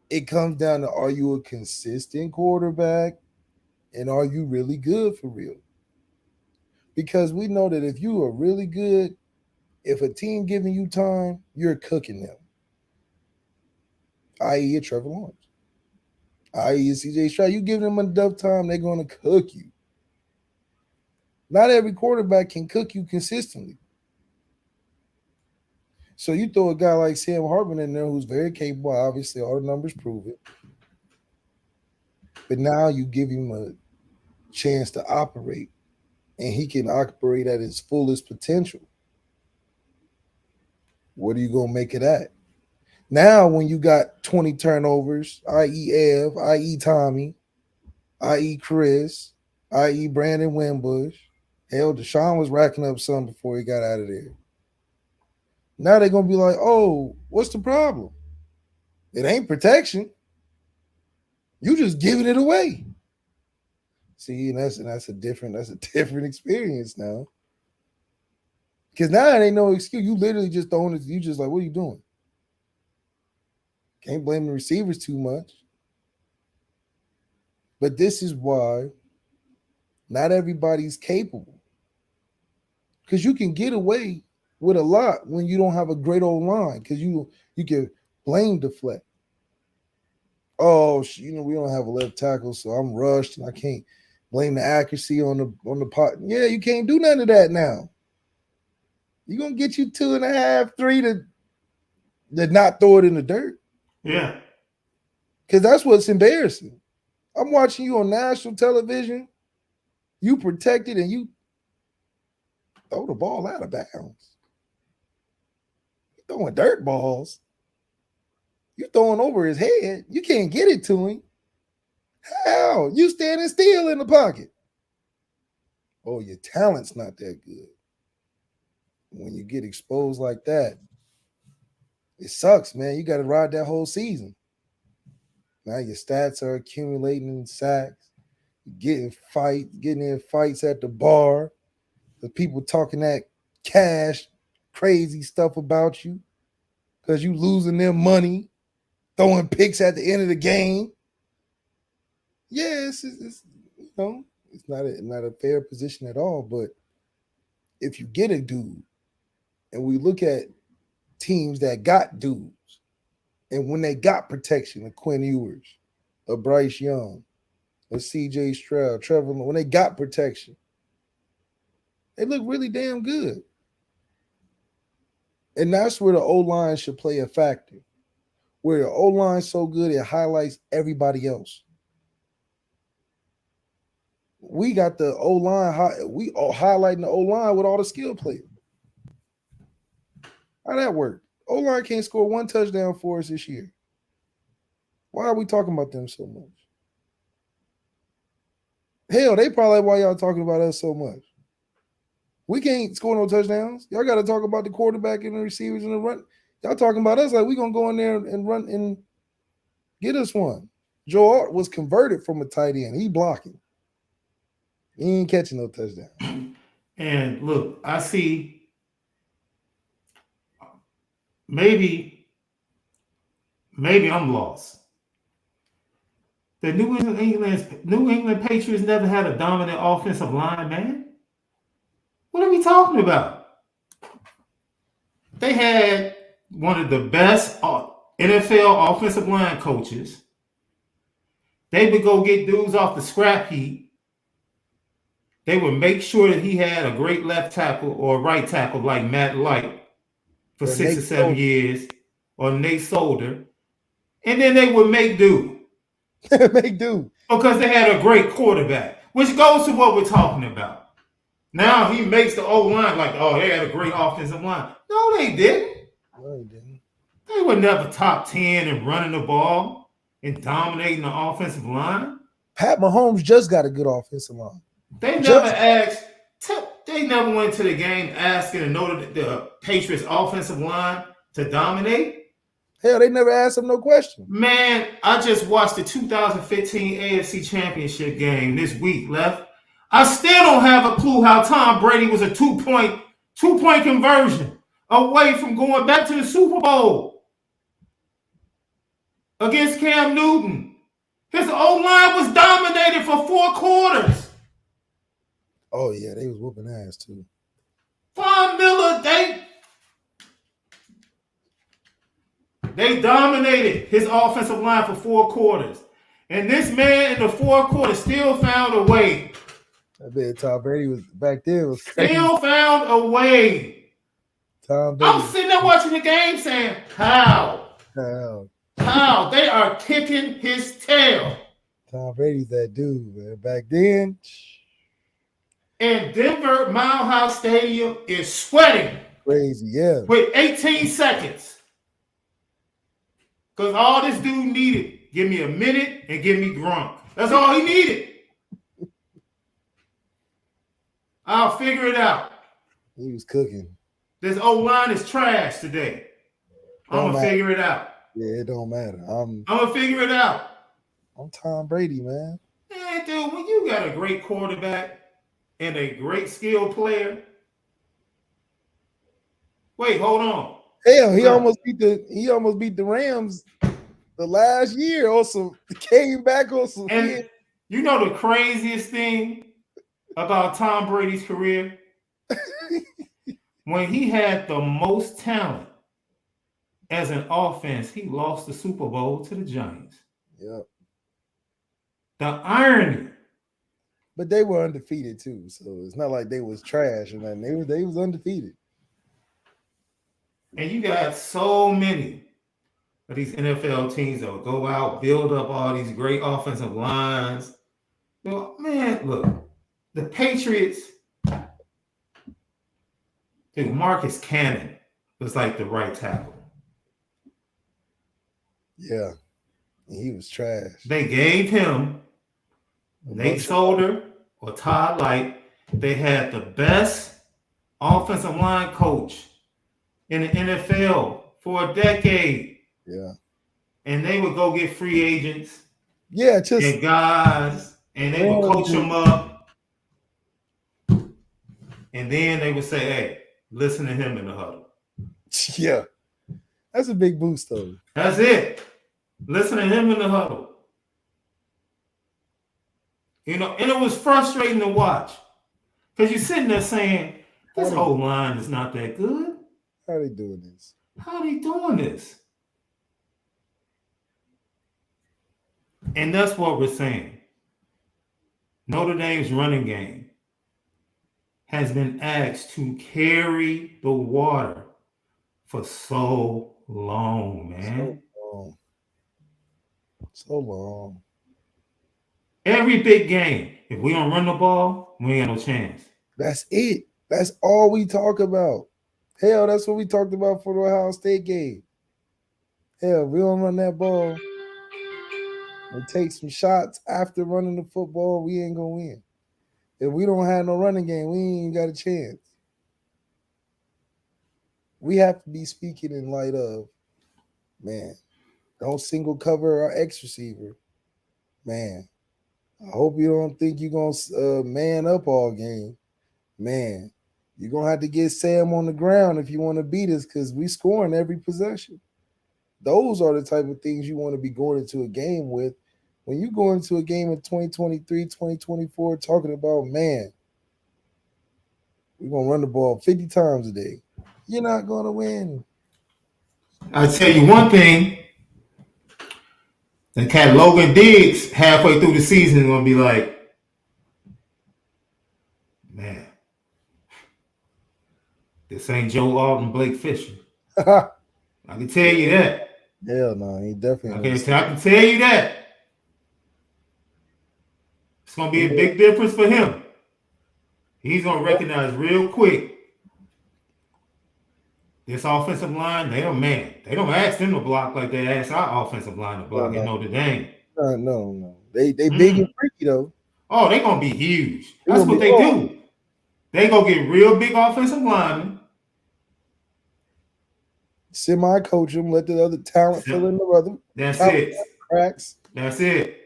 It comes down to, are you a consistent quarterback and are you really good for real? Because we know that if you are really good, if a team giving you time, you're cooking them. I.e. a Trevor Lawrence. I.e. a CJ Stroud. You give them enough time, they're going to cook you. Not every quarterback can cook you consistently. So you throw a guy like Sam Hartman in there who's very capable. Obviously, all the numbers prove it. But now you give him a chance to operate, and he can operate at his fullest potential. What are you going to make of that? Now, when you got 20 turnovers, i.e. Ev, i.e. Tommy, i.e. Chris, i.e. Brandon Wimbush, hell, Deshaun was racking up some before he got out of there. Now they're going to be like, oh, what's the problem? It ain't protection. You just giving it away. See, and that's a different experience now. Because now it ain't no excuse. You literally just throwing it. You just like, what are you doing? Can't blame the receivers too much. But this is why not everybody's capable. Because you can get away with a lot when you don't have a great old line. Because you can blame deflect. Oh, we don't have a left tackle, so I'm rushed and I can't blame the accuracy on the pot. Yeah, you can't do none of that now. You're gonna get you 2.5, 3 to not throw it in the dirt. Yeah. Because that's what's embarrassing. I'm watching you on national television. You protected and you throw the ball out of bounds. You're throwing dirt balls. You're throwing over his head. You can't get it to him. How? You standing still in the pocket. Oh, your talent's not that good. When you get exposed like that, it sucks, man. You got to ride that whole season. Now your stats are accumulating in sacks, getting in fights at the bar, the people talking that cash, crazy stuff about you because you losing their money, throwing picks at the end of the game. Yeah, it's it's not a fair position at all. But if you get a dude, and we look at teams that got dudes, and when they got protection, a Quinn Ewers, a Bryce Young, a C.J. Stroud, Trevor, when they got protection, they look really damn good. And that's where the O-line should play a factor. Where the O-line's so good, it highlights everybody else. We got the O-line, we are highlighting the O-line with all the skill players. How that work? O-line can't score one touchdown for us this year. Why are we talking about them so much? Hell, they probably why y'all talking about us so much. We can't score no touchdowns. Y'all got to talk about the quarterback and the receivers and the run. Y'all talking about us like we going to go in there and run and get us one. Joe Art was converted from a tight end. He blocking. He ain't catching no touchdown. And look, I see maybe I'm lost. The New England Patriots never had a dominant offensive line, man. What are we talking about? They had one of the best NFL offensive line coaches. They would go get dudes off the scrap heap. They would make sure that he had a great left tackle or right tackle like Matt Light for 6 or 7 years, or Nate Solder. And then they would make do. Because they had a great quarterback, which goes to what we're talking about. Now he makes the O-line like, oh, they had a great offensive line. No, they didn't. No, they didn't. They were never top 10 in running the ball and dominating the offensive line. Pat Mahomes just got a good offensive line. They never went to the game asking to know the Patriots offensive line to dominate. Hell, they never asked him no question. Man, I just watched the 2015 AFC Championship game this week, Left. I still don't have a clue how Tom Brady was a two-point conversion away from going back to the Super Bowl against Cam Newton. His O-line was dominated for 4 quarters. Oh, yeah, they was whooping ass, too. Von Miller, they dominated his offensive line for 4 quarters. And this man in the 4th quarter still found a way. I bet Tom Brady was back there. Was crazy. Still found a way. I'm sitting there watching the game saying, how? How? They are kicking his tail. Tom Brady's that dude, man. Back then. And Denver Mile High Stadium is sweating. Crazy, yeah. With 18 seconds. Because all this dude needed, give me a minute and give me Gronk. That's all he needed. I'll figure it out. He was cooking. This O-line is trash today. I'm going to figure it out. Yeah, it don't matter. I'm gonna figure it out. I'm Tom Brady, man. Man, dude, when you got a great quarterback and a great skill player, wait, hold on. Hell, he Look, almost beat the Rams the last year. Also came back also. and you know the craziest thing about Tom Brady's career? When he had the most talent as an offense, he lost the Super Bowl to the Giants. Yeah. The irony. But they were undefeated too, so it's not like they was trash or nothing. They was undefeated. And you got so many of these NFL teams that will go out, build up all these great offensive lines. Well, man, look, the Patriots, dude, Marcus Cannon was like the right tackle. Yeah. And he was trash. They gave him Nate Solder or Todd Light. They had the best offensive line coach in the NFL for a decade. Yeah. And they would go get free agents. Yeah, just and guys, and they would coach them up. And then they would say, hey, listen to him in the huddle. Yeah. That's a big boost, though. That's it. Listen to him in the huddle. You know, and it was frustrating to watch. Because you're sitting there saying, this whole line is not that good. How are they doing this? How are they doing this? And that's what we're saying. Notre Dame's running game has been asked to carry the water for so long, man. So long. Every big game, if we don't run the ball, we ain't got no chance. That's it. That's all we talk about. Hell, that's what we talked about for the Ohio State game. Hell, if we don't run that ball and take some shots after running the football, we ain't gonna win. If we don't have no running game, we ain't got a chance. We have to be speaking in light of, man, don't single cover our X receiver. Man, I hope you don't think you're going to man up all game. Man, you're going to have to get Sam on the ground if you want to beat us because we scoring every possession. Those are the type of things you want to be going into a game with. When you go into a game in 2023, 2024, talking about, man, we're going to run the ball 50 times a day. You're not going to win. I'll tell you one thing. The cat Logan Diggs halfway through the season is going to be like, man, this ain't Joe Alton, Blake Fisher. I can tell you that. Hell no, he definitely. I can tell you that. It's going to be a big difference for him. He's going to recognize real quick this offensive line, they don't ask them to block like they ask our offensive line to block in Notre Dame. No. They big and freaky though. Oh, they're gonna be huge. That's what they do. They go get real big offensive linemen. Semi-coach them, let the other talent fill in the other. That's it. Cracks. That's it.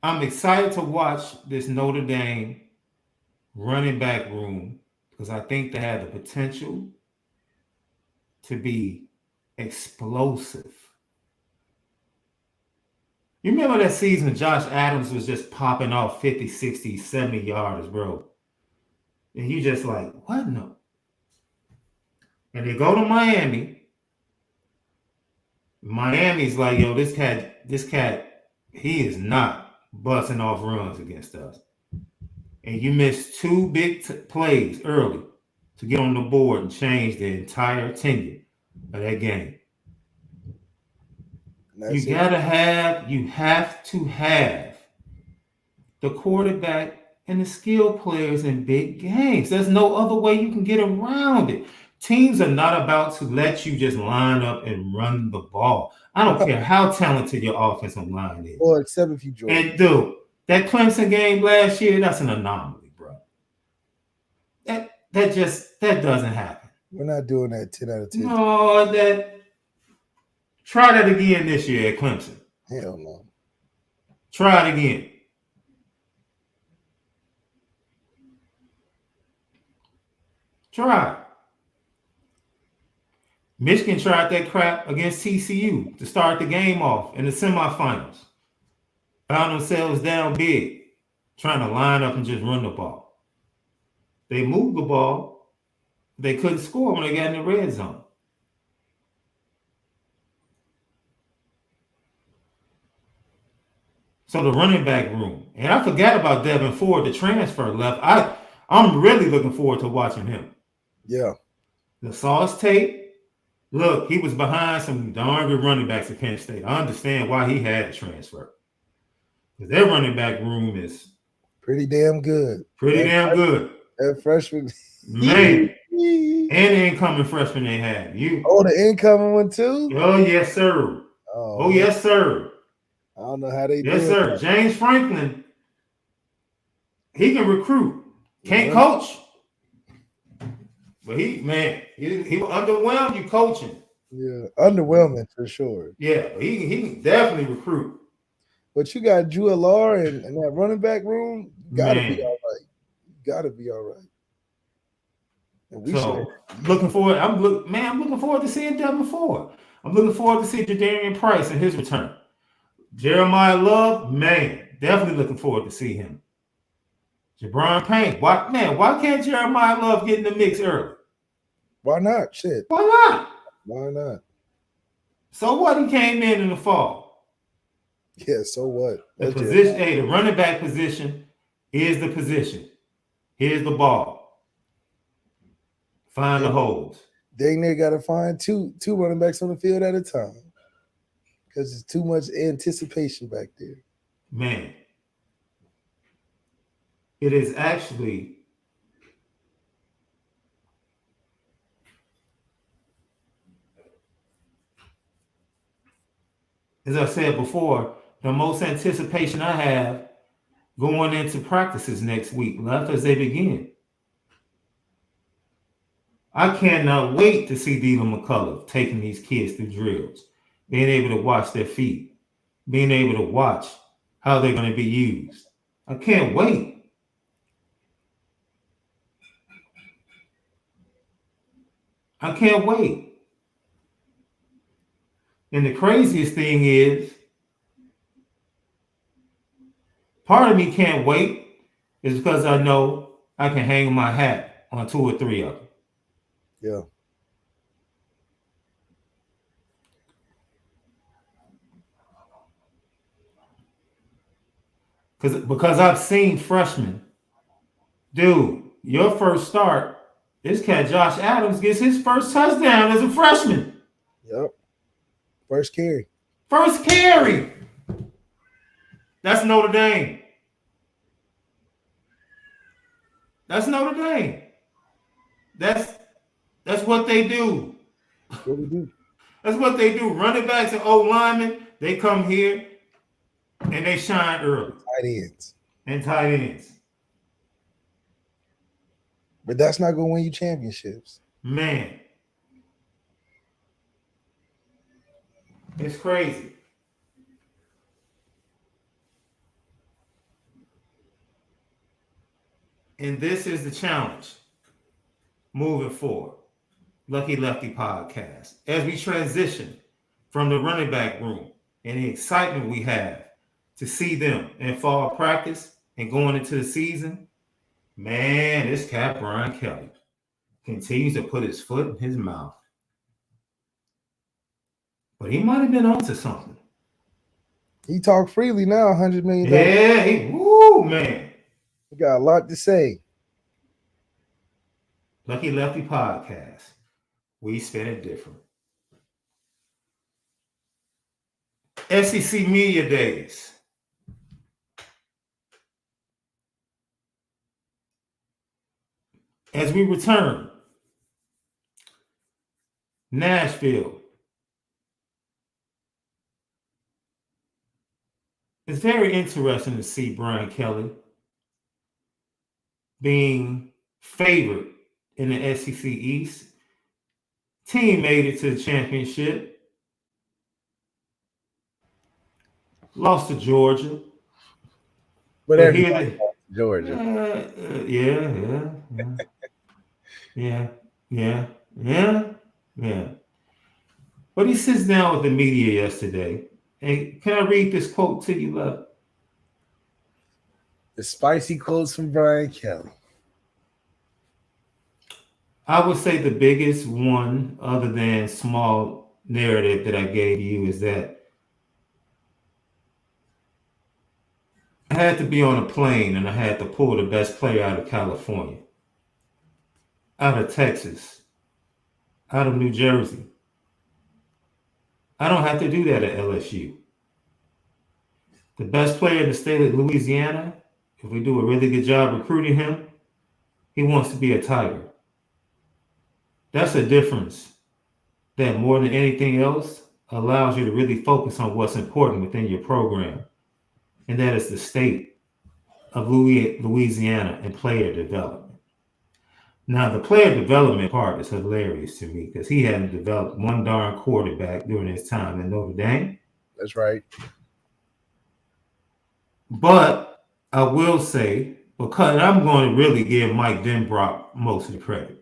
I'm excited to watch this Notre Dame running back room because I think they have the potential to be explosive. You remember that season Josh Adams was just popping off 50, 60, 70 yarders, bro? And you just like, what no? And they go to Miami. Miami's like, yo, this cat, he is not busting off runs against us. And you missed two big plays early to get on the board and change the entire tenure of that game. You have to have the quarterback and the skill players in big games. There's no other way you can get around it. Teams are not about to let you just line up and run the ball. I don't care how talented your offensive line is. Well, except if you join. And dude, that Clemson game last year, that's an anomaly, bro. That doesn't happen. We're not doing that 10 out of 10. No, try that again this year at Clemson. Hell no. Try it again. Try it. Michigan tried that crap against TCU to start the game off in the semifinals. Found themselves down big, trying to line up and just run the ball. They moved the ball. They couldn't score when they got in the red zone. So the running back room. And I forgot about Devin Ford, the transfer left. I'm really looking forward to watching him. Yeah. The Sauce Tate. Look, he was behind some darn good running backs at Penn State. I understand why he had to transfer. Because their running back room is pretty damn good. Good. That freshman. Man. And the incoming freshman they had. The incoming one too? Oh, yes, sir. Oh yes, sir. I don't know how they do it. Yes, sir. James Franklin, he can recruit. Can't coach. But he underwhelmed you coaching. Yeah, underwhelming for sure. Yeah, he can definitely recruit. But you got Drew Alar and that running back room, gotta be all right. Gotta be all right. And we looking forward. I'm looking forward to seeing Devin Ford. I'm looking forward to seeing Jadarian Price and his return. Jeremiah Love, definitely looking forward to see him. Jabron Payne, why can't Jeremiah Love get in the mix early? Why not? Shit. Why not? Why not? So what? He came in the fall. Yeah, so what? The position, the running back position is the position. Here's the ball. Find the holes. Dang near got to find two running backs on the field at a time. Because there's too much anticipation back there. Man. It is actually as I said before, the most anticipation I have going into practices next week, left as they begin. I cannot wait to see Dylan McCullough taking these kids through drills, being able to watch their feet, being able to watch how they're going to be used. I can't wait. I can't wait. And the craziest thing is, part of me can't wait is because I know I can hang my hat on 2 or 3 of them. Yeah. Because I've seen freshmen. Dude, your first start, this cat Josh Adams gets his first touchdown as a freshman. Yep. First carry. That's Notre Dame. That's Notre Dame. That's what they do. What we do? That's what they do. Running backs and old linemen, they come here and they shine early. Tight ends. But that's not going to win you championships. Man. It's crazy. And this is the challenge moving forward. Lucky Lefty podcast. As we transition from the running back room and the excitement we have to see them in fall practice and going into the season, man, this cat Brian Kelly continues to put his foot in his mouth. But he might have been onto something. He talked freely now, $100 million. Yeah, man. He got a lot to say. Lucky Lefty podcast. We spin it different. SEC Media Days. As we return, Nashville. It's very interesting to see Brian Kelly being favored in the SEC East Team made it to the championship, lost to Georgia, But but everybody here they, Georgia. yeah, yeah, yeah, yeah. But he sits down with the media yesterday, and can I read this quote to you, love? The spicy quotes from Brian Kelly. I would say the biggest one, other than small narrative that I gave you, is that I had to be on a plane and I had to pull the best player out of California, out of Texas, out of New Jersey. I don't have to do that at LSU. The best player in the state of Louisiana, if we do a really good job recruiting him, he wants to be a Tiger. That's a difference that more than anything else allows you to really focus on what's important within your program, and that is the state of Louisiana and player development. Now, the player development part is hilarious to me because he hadn't developed one darn quarterback during his time in Notre Dame. That's right. But I will say, because I'm going to really give Mike Denbrock most of the credit.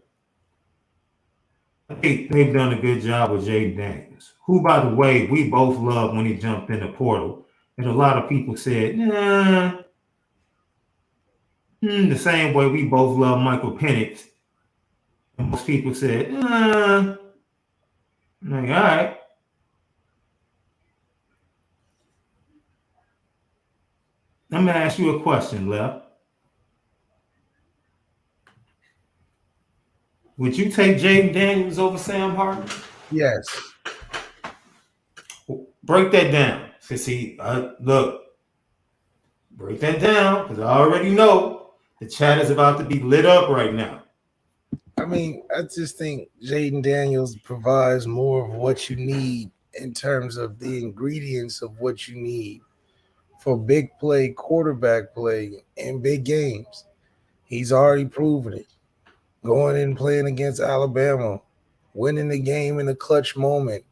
They've done a good job with Jaden Daniels, who, by the way, we both loved when he jumped in the portal. And a lot of people said, nah, the same way we both love Michael Penix. And most people said, nah. I'm like, all right. Let me ask you a question, Left. Would you take Jaden Daniels over Sam Hartman? Yes. Break that down. See, look, break that down because I already know the chat is about to be lit up right now. I mean, I just think Jaden Daniels provides more of what you need in terms of the ingredients of what you need for big play, quarterback play in big games. He's already proven it. Going in and playing against Alabama, winning the game in a clutch moment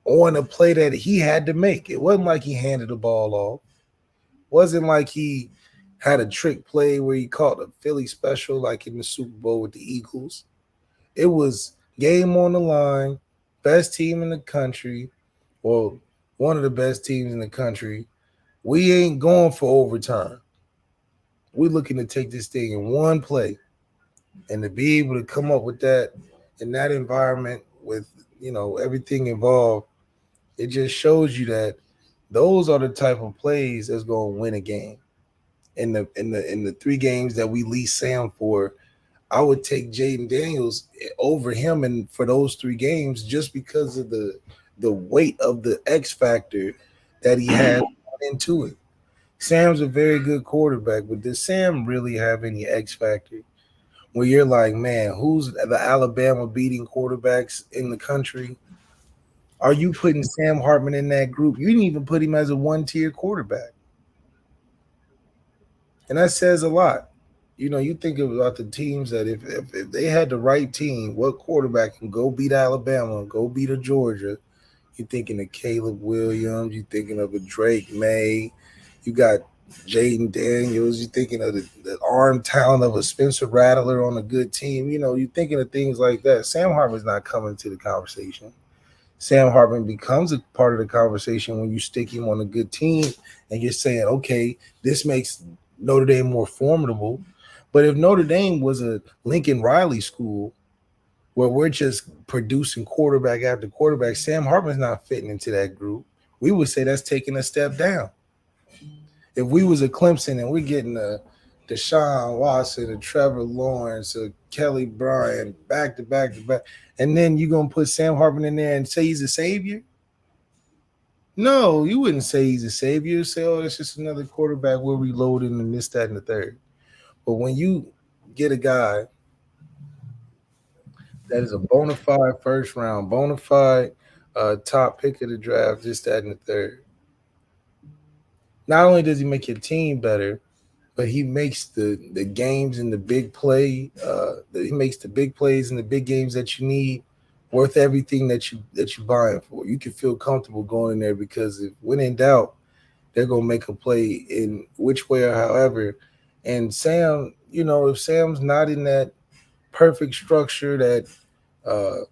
on a play that he had to make. It wasn't like he handed the ball off. Wasn't like he had a trick play where he caught a Philly special like in the Super Bowl with the Eagles. It was game on the line, best team in the country, or one of the best teams in the country. We ain't going for overtime. We're looking to take this thing in one play. And to be able to come up with that in that environment with, everything involved, it just shows you that those are the type of plays that's going to win a game. In the 3 games that we leased Sam for, I would take Jaden Daniels over him and for those 3 games just because of the weight of the X factor that he has into it. Sam's a very good quarterback, but does Sam really have any X factor? Where you're like, man, who's the Alabama beating quarterbacks in the country? Are you putting Sam Hartman in that group? You didn't even put him as a 1-tier quarterback. And that says a lot. You think about the teams that if they had the right team, what quarterback can go beat Alabama, go beat a Georgia? You're thinking of Caleb Williams. You're thinking of a Drake May. You got Jaden Daniels. You're thinking of the arm talent of a Spencer Rattler on a good team. You're thinking of things like that. Sam Hartman's not coming to the conversation. Sam Hartman becomes a part of the conversation when you stick him on a good team and you're saying, okay, this makes Notre Dame more formidable. But if Notre Dame was a Lincoln Riley school where we're just producing quarterback after quarterback, Sam Hartman's not fitting into that group. We would say that's taking a step down. If we was a Clemson and we're getting a Deshaun Watson, a Trevor Lawrence, a Kelly Bryant, back to back to back, and then you're going to put Sam Hartman in there and say he's a savior? No, you wouldn't say he's a savior. You'd say, oh, that's just another quarterback we're reloading and this, that, and the third. But when you get a guy that is a bona fide first round, bona fide top pick of the draft, this, that, and the third, not only does he make your team better, but he makes the games and the big play. He makes the big plays and the big games that you need worth everything that you buying for. You can feel comfortable going in there because if when in doubt, they're gonna make a play in which way or however. And Sam, if Sam's not in that perfect structure, that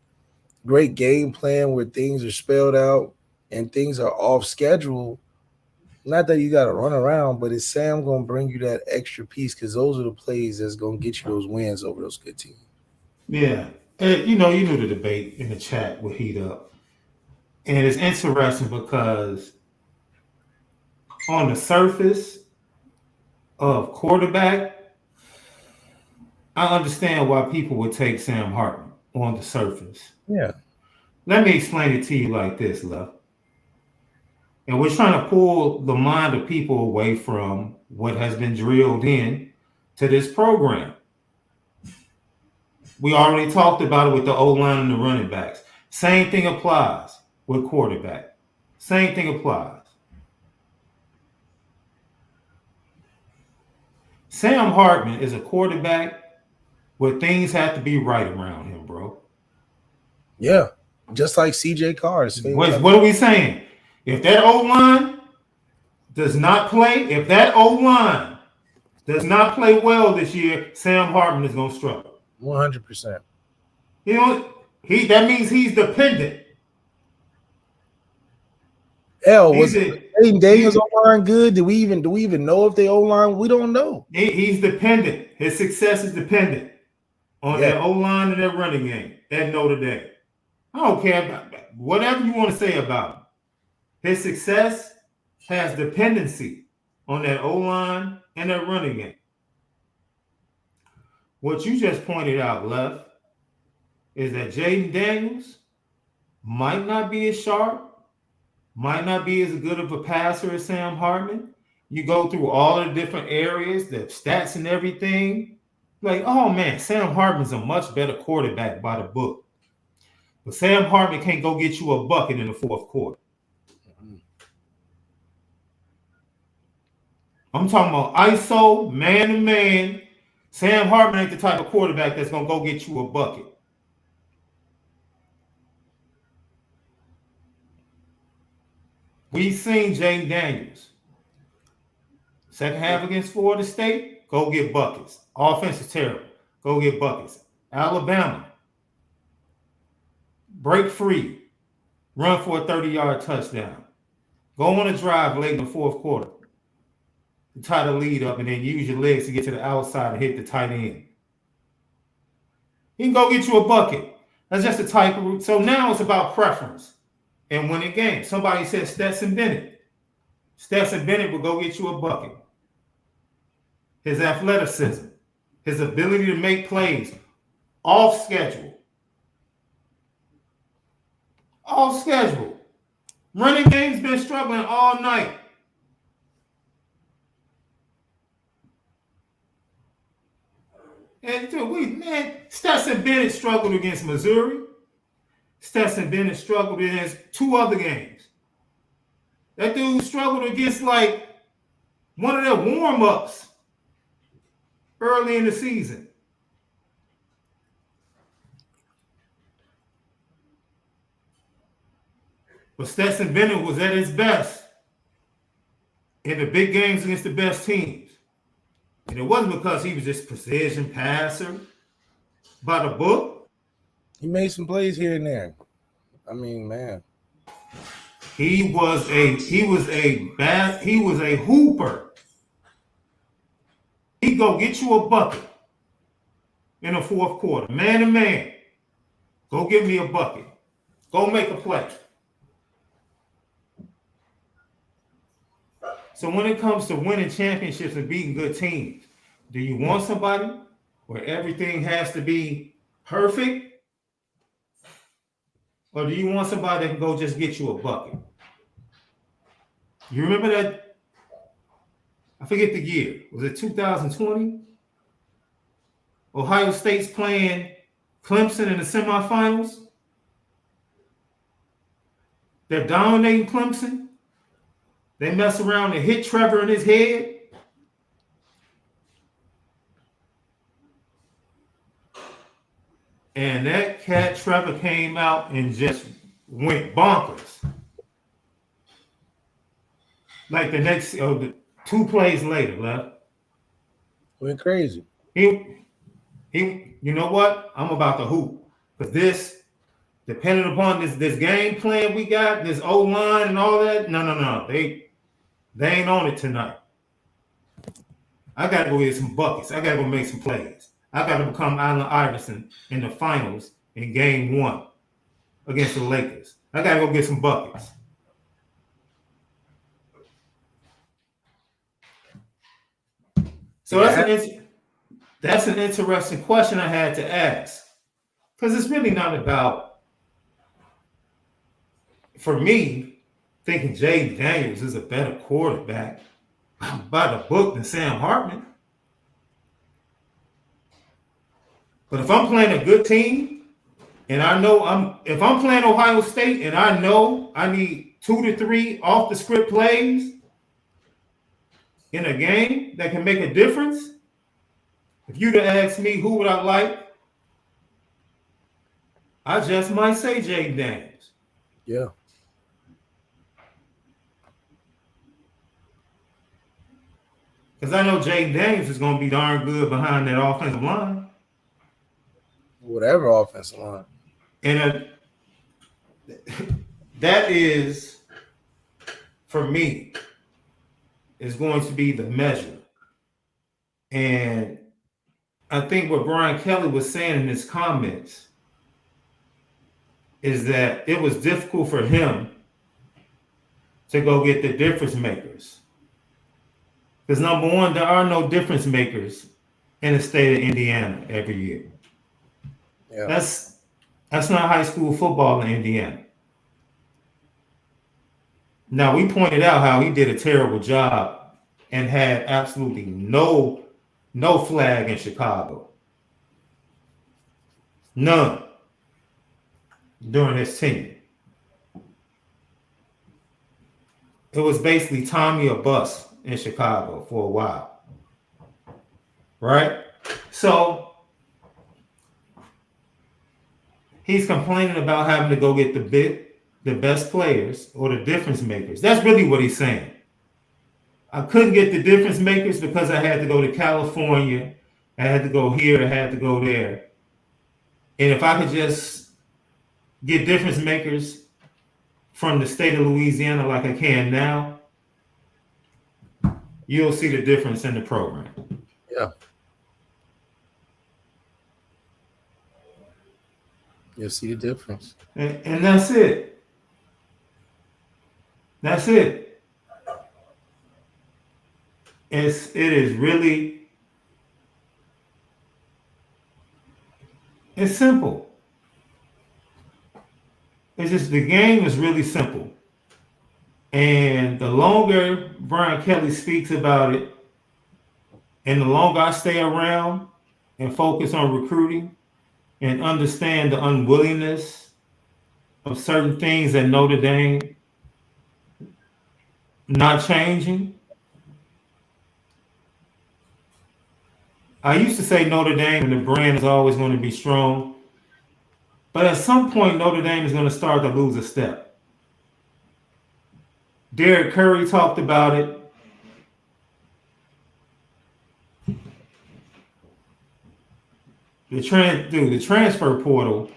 great game plan where things are spelled out and things are off schedule, not that you got to run around, but is Sam going to bring you that extra piece? Because those are the plays that's going to get you those wins over those good teams. Yeah. And, you knew the debate in the chat would heat up. And it's interesting because on the surface of quarterback, I understand why people would take Sam Hartman on the surface. Yeah. Let me explain it to you like this, love. And we're trying to pull the mind of people away from what has been drilled in to this program. We already talked about it with the O-line and the running backs. Same thing applies with quarterback. Same thing applies. Sam Hartman is a quarterback where things have to be right around him, bro. Yeah. Just like CJ Carr. What are we saying? If that O-line does not play, if that O-line does not play well this year, Sam Hartman is going to struggle. 100%. That means he's dependent. Was Jaden Daniels O-line good? Do we even know if they O-line? We don't know. He's dependent. His success is dependent on that O-line and that running game at Notre Dame. I don't care about that. Whatever you want to say about him. His success has dependency on that O-line and that running game. What you just pointed out, Left, is that Jaden Daniels might not be as sharp, might not be as good of a passer as Sam Hartman. You go through all the different areas, the stats and everything. Like, oh man, Sam Hartman's a much better quarterback by the book. But Sam Hartman can't go get you a bucket in the fourth quarter. I'm talking about ISO, man-to-man. Sam Hartman ain't the type of quarterback that's going to go get you a bucket. We've seen Jaden Daniels. Second half against Florida State, go get buckets. Offense is terrible. Go get buckets. Alabama, break free. Run for a 30-yard touchdown. Go on a drive late in the fourth quarter. Tie the lead up and then use your legs to get to the outside and hit the tight end. He can go get you a bucket. That's just the type of route. So now it's about preference and winning games. Somebody said Stetson Bennett. Stetson Bennett will go get you a bucket. His athleticism, his ability to make plays, off schedule. Off schedule. Running game's been struggling all night. And Stetson Bennett struggled against Missouri. Stetson Bennett struggled against 2 other games. That dude struggled against like one of their warm-ups early in the season. But Stetson Bennett was at his best in the big games against the best teams. And it wasn't because he was just precision passer by the book. He made some plays here and there. I mean, man. He was a hooper. He'd go get you a bucket in the fourth quarter. Man to man. Go get me a bucket. Go make a play. So when it comes to winning championships and beating good teams, do you want somebody where everything has to be perfect? Or do you want somebody that can go just get you a bucket? You remember that? I forget the year. Was it 2020? Ohio State's playing Clemson in the semifinals. They're dominating Clemson. They mess around and hit Trevor in his head. And that cat Trevor came out and just went bonkers. Like the next, the 2 plays later, left. Went crazy. You know what? I'm about to hoop. Because this, depending upon this game plan we got, this O line and all that, no. They ain't on it tonight. I gotta go get some buckets. I gotta go make some plays. I gotta become Allen Iverson in the finals in game 1 against the Lakers. I gotta go get some buckets. So that's an interesting question I had to ask. Because it's really not about, for me, thinking Jay Daniels is a better quarterback by the book than Sam Hartman. But if I'm playing a good team, and I know if I'm playing Ohio State and I know I need 2 to 3 off the script plays in a game that can make a difference, if you'd have asked me who would I like, I just might say Jay Daniels. Yeah. Because I know Jay Daniels is going to be darn good behind that offensive line. Whatever offensive line. And that is, for me, is going to be the measure. And I think what Brian Kelly was saying in his comments is that it was difficult for him to go get the difference makers. Because number one, there are no difference makers in the state of Indiana every year. Yeah. That's not high school football in Indiana. Now, we pointed out how he did a terrible job and had absolutely no flag in Chicago. None during his tenure. It was basically Tommy or bust in Chicago for a while. Right? So he's complaining about having to go get the best players or the difference makers. That's really what he's saying. I couldn't get the difference makers because I had to go to California. I had to go here. I had to go there. And if I could just get difference makers from the state of Louisiana like I can now, you'll see the difference in the program. Yeah. You'll see the difference. And that's it. That's it. It is really, it's simple. It's just the game is really simple. And the longer Brian Kelly speaks about it, and the longer I stay around and focus on recruiting and understand the unwillingness of certain things at Notre Dame not changing. I used to say Notre Dame and the brand is always going to be strong. But at some point, Notre Dame is going to start to lose a step. Derek Curry talked about it. The transfer portal,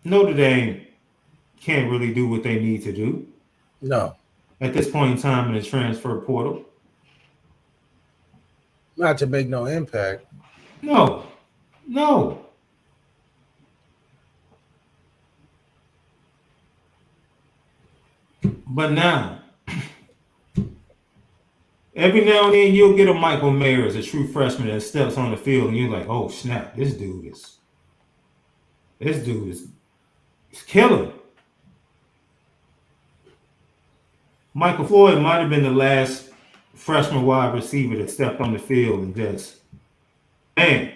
Notre Dame can't really do what they need to do. No. At this point in time in the transfer portal. Not to make no impact. No. But now, every now and then you'll get a Michael Mayer as a true freshman that steps on the field and you're like, oh snap, this dude is killing. Michael Floyd might have been the last freshman wide receiver that stepped on the field and just, man.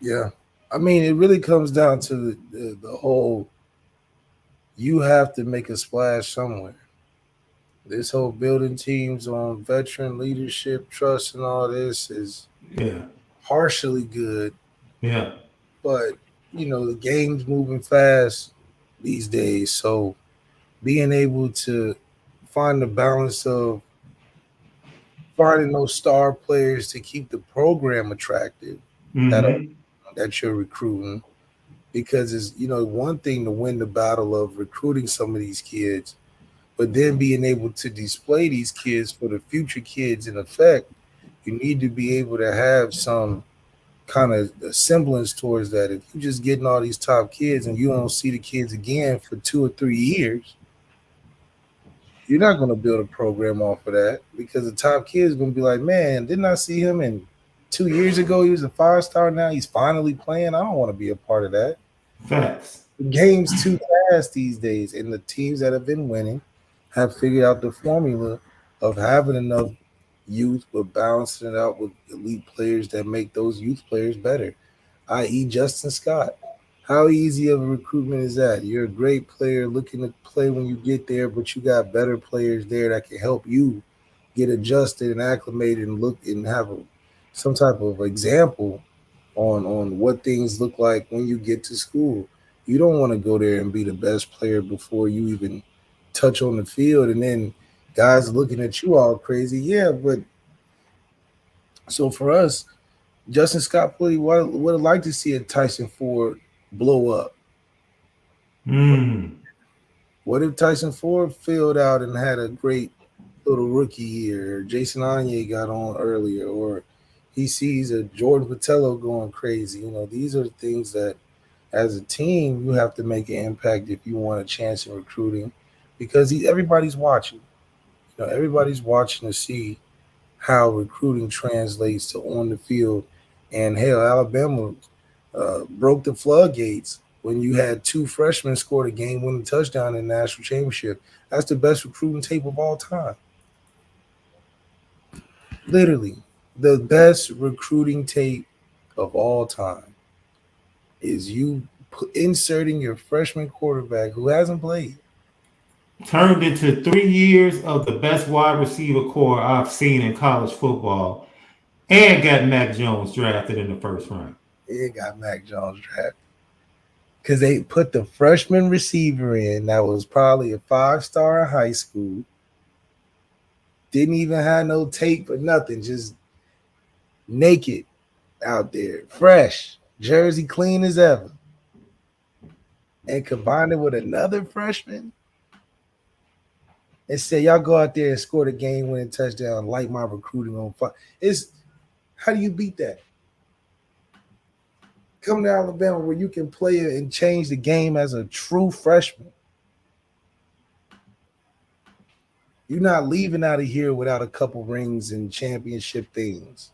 Yeah. I mean, it really comes down to the whole, you have to make a splash somewhere. This whole building teams on veteran leadership, trust, and all this is Yeah. partially good, Yeah. but the game's moving fast these days. So being able to find the balance of finding those star players to keep the program attractive that are Mm-hmm. that you're recruiting, because it's one thing to win the battle of recruiting some of these kids, but then being able to display these kids for the future kids in effect, you need to be able to have some kind of semblance towards that. If you're just getting all these top kids and you don't see the kids again for 2 or 3 years, you're not going to build a program off of that, because the top kid is going to be like, man, didn't I see him in 2 years ago? He was a 5 star. Now he's finally playing. I don't want to be a part of that. Facts. The game's too fast these days, and the teams that have been winning have figured out the formula of having enough youth but balancing it out with elite players that make those youth players better, i.e., Justin Scott. How easy of a recruitment is that? You're a great player looking to play when you get there, but you got better players there that can help you get adjusted and acclimated and look and have some type of example on what things look like when you get to school. You don't want to go there and be the best player before you even touch on the field, and then guys looking at you all crazy. Yeah, but so for us, Justin Scott Pulley would have liked to see a Tyson Ford blow up. Mm. What if Tyson Ford filled out and had a great little rookie year? Or Jason Anye got on earlier, or he sees a Jordan Patello going crazy. These are things that, as a team, you have to make an impact if you want a chance in recruiting, because everybody's watching. Everybody's watching to see how recruiting translates to on the field. And hell, Alabama broke the floodgates when you had two freshmen scored a game-winning touchdown in the national championship. That's the best recruiting tape of all time. Literally, the best recruiting tape of all time is you inserting your freshman quarterback who hasn't played. Turned into 3 years of the best wide receiver core I've seen in college football, and got Mac Jones drafted in the first round. It got Mac Jones drafted because they put the freshman receiver in that was probably a 5 star in high school. Didn't even have no tape or nothing, just naked out there, fresh, jersey clean as ever, and combined it with another freshman and say, y'all go out there and score the game winning touchdown, light my recruiting on fire. It's How do you beat that? Come to Alabama where you can play and change the game as a true freshman. You're not leaving out of here without a couple rings and championship things.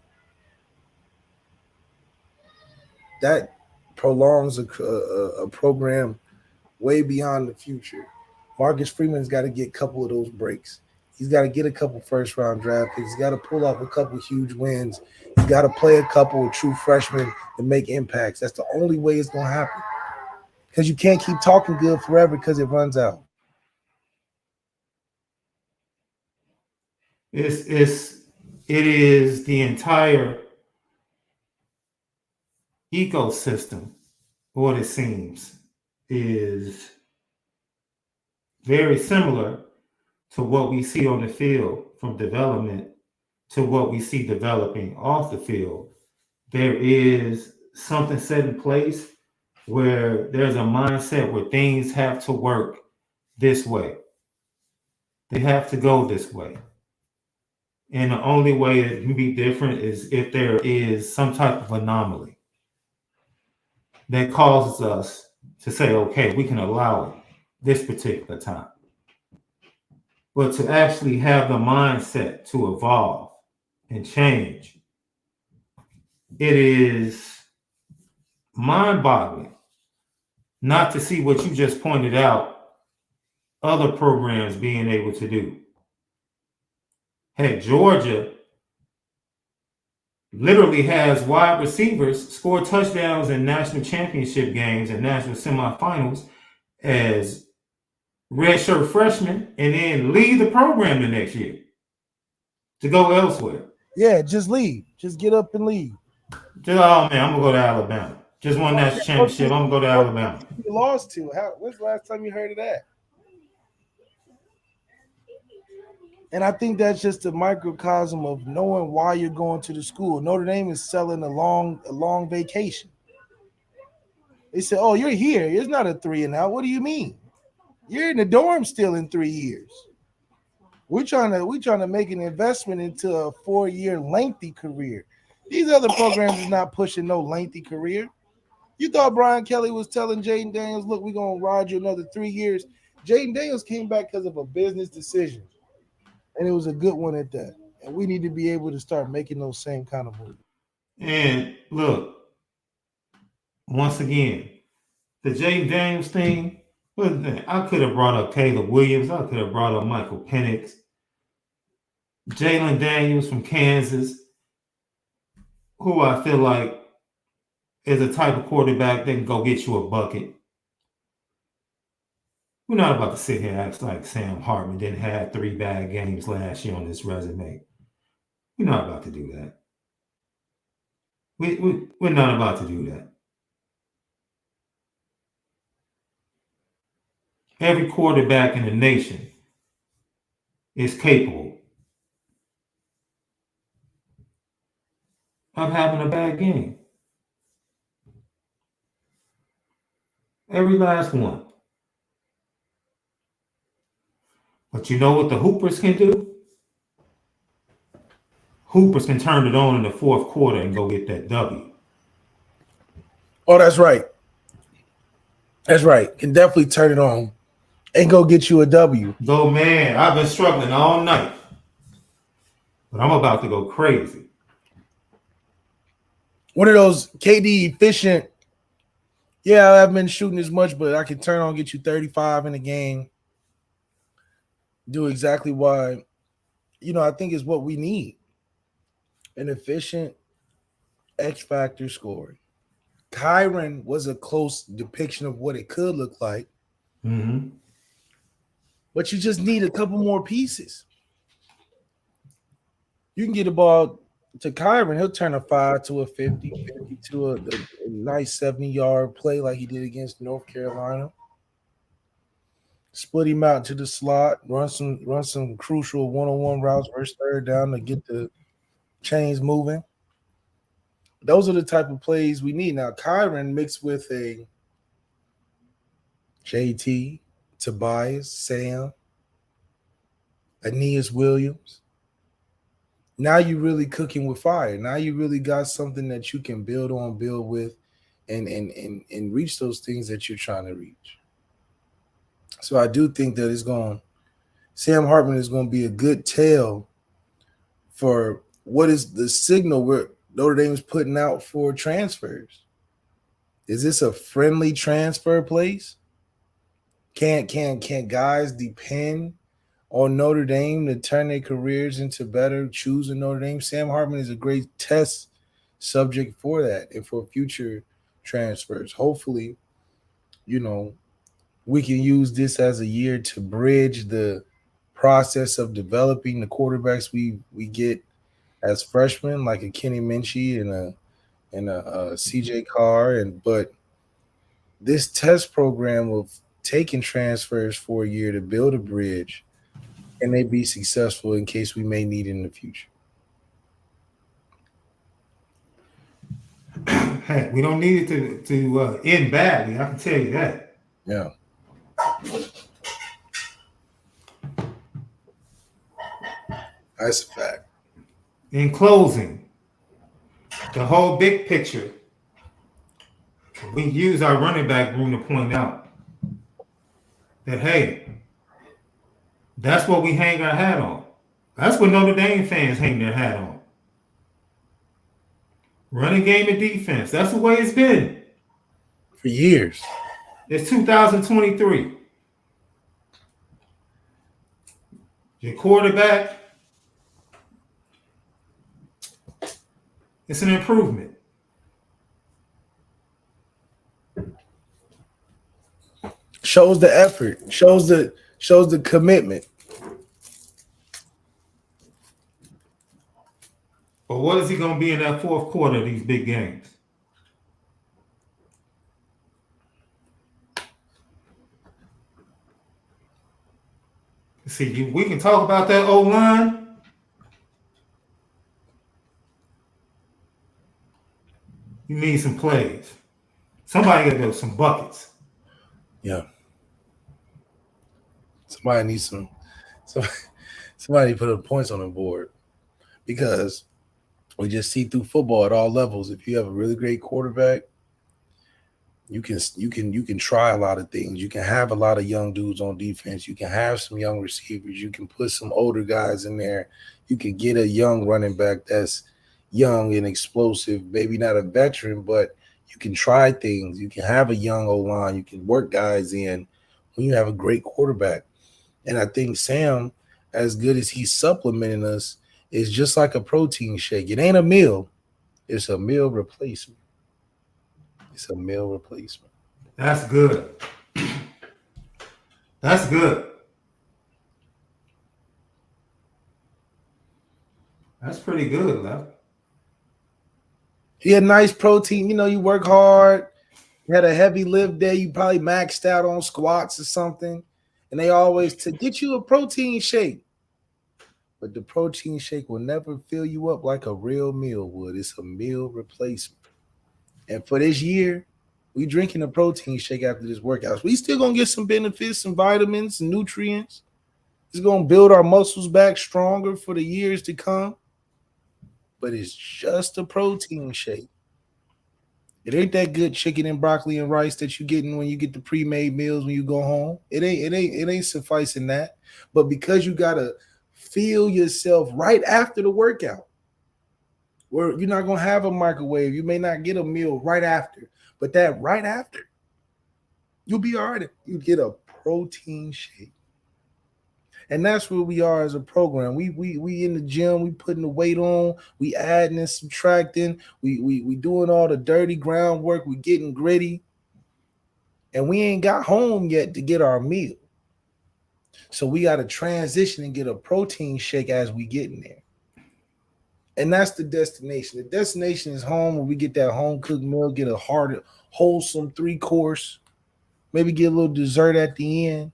That prolongs a program way beyond the future. Marcus Freeman's got to get a couple of those breaks. He's got to get a couple first round draft picks. He's got to pull off a couple huge wins. He's got to play a couple of true freshmen and make impacts. That's the only way it's going to happen. Because you can't keep talking good forever because it runs out. It is the entire ecosystem. What it seems is very similar to what we see on the field, from development to what we see developing off the field. There is something set in place where there's a mindset where things have to work this way. They have to go this way. And the only way it can be different is if there is some type of anomaly that causes us to say, okay, we can allow it this particular time. But to actually have the mindset to evolve and change, it is mind-boggling not to see what you just pointed out other programs being able to do. Heck, Georgia literally has wide receivers score touchdowns in national championship games and national semifinals as redshirt freshman, and then leave the program the next year to go elsewhere. Yeah, just leave. Just get up and leave. Just, oh man, I'm gonna go to Alabama. Just won that Go to championship. I'm gonna go to go to Alabama. the team you lost to. When's the last time you heard of that? And I think that's just a microcosm of knowing why you're going to the school. Notre Dame is selling a long vacation. They said, "Oh, you're here. It's not a 3 and out. What do you mean? You're in the dorm still in 3 years. We're trying to make an investment into a 4-year lengthy career. These other programs is not pushing no lengthy career. You thought Brian Kelly was telling Jaden Daniels, look, we're gonna ride you another 3 years. Jaden Daniels came back because of a business decision, and it was a good one at that. And we need to be able to start making those same kind of moves. And look, once again, the Jaden Daniels thing. I could have brought up Caleb Williams. I could have brought up Michael Penix. Jalen Daniels from Kansas, who I feel like is a type of quarterback that can go get you a bucket. We're not about to sit here and act like Sam Hartman didn't have 3 bad games last year on this resume. We're not about to do that. We're not about to do that. Every quarterback in the nation is capable of having a bad game. Every last one. But you know what the Hoopers can do? Hoopers can turn it on in the fourth quarter and go get that W. Oh, that's right. That's right. Can definitely turn it on and go get you a W. Go, man. I've been struggling all night. But I'm about to go crazy. One of those KD efficient. Yeah, I haven't been shooting as much, but I can turn on, get you 35 in a game. Do exactly why, I think is what we need. An efficient X factor scoring. Kyron was a close depiction of what it could look like. Mm-hmm. But you just need a couple more pieces. You can get the ball to Kyron, he'll turn a 5 to a 50, 50 to a nice 70-yard play like he did against North Carolina. Split him out to the slot, run some crucial one-on-one routes versus third down to get the chains moving. Those are the type of plays we need. Now, Kyron mixed with a JT, Tobias, Sam, Aeneas Williams. Now you're really cooking with fire. Now you really got something that you can build with, and reach those things that you're trying to reach. So I do think that Sam Hartman is going to be a good tell for what is the signal where Notre Dame is putting out for transfers. Is this a friendly transfer place? Can guys depend on Notre Dame to turn their careers into better, choosing Notre Dame? Sam Hartman is a great test subject for that and for future transfers. Hopefully, we can use this as a year to bridge the process of developing the quarterbacks we get as freshmen, like a Kenny Minchie and a CJ Carr, but this test program of taking transfers for a year to build a bridge, can they be successful in case we may need in the future? Hey, we don't need it to end badly. I can tell you that. Yeah. That's a fact. In closing, the whole big picture, we use our running back room to point out that, hey, that's what we hang our hat on. That's what Notre Dame fans hang their hat on. Running game and defense. That's the way it's been. For years. It's 2023. Your quarterback, it's an improvement. Shows the effort, shows the commitment. But what is he going to be in that fourth quarter of these big games? See, we can talk about that O-line. You need some plays. Somebody got to go some buckets. Yeah. Somebody needs somebody put the points on the board, because we just see through football at all levels. If you have a really great quarterback, you can try a lot of things. You can have a lot of young dudes on defense. You can have some young receivers. You can put some older guys in there. You can get a young running back that's young and explosive, maybe not a veteran, but you can try things. You can have a young O-line. You can work guys in when you have a great quarterback. And I think Sam, as good as he's supplementing us, is just like a protein shake. It ain't a meal. It's a meal replacement. It's a meal replacement. That's good. That's good. That's pretty good, Left. He had nice protein. You work hard. You had a heavy lift day. You probably maxed out on squats or something. And they always to get you a protein shake. But the protein shake will never fill you up like a real meal would. It's a meal replacement. And for this year, we drinking a protein shake after this workout. We still gonna get some benefits, some vitamins, some nutrients. It's gonna build our muscles back stronger for the years to come. But it's just a protein shake. It ain't that good chicken and broccoli and rice that you getting when you get the pre-made meals when you go home. It ain't sufficing that. But because you gotta feel yourself right after the workout, where you're not gonna have a microwave, you may not get a meal right after, but that right after, you'll be all right. You get a protein shake. And that's where we are as a program. We in the gym, we putting the weight on, we adding and subtracting, we doing all the dirty groundwork, we getting gritty, and we ain't got home yet to get our meal. So we got to transition and get a protein shake as we get in there. And that's the destination. The destination is home, where we get that home cooked meal, get a hard, wholesome 3-course, maybe get a little dessert at the end.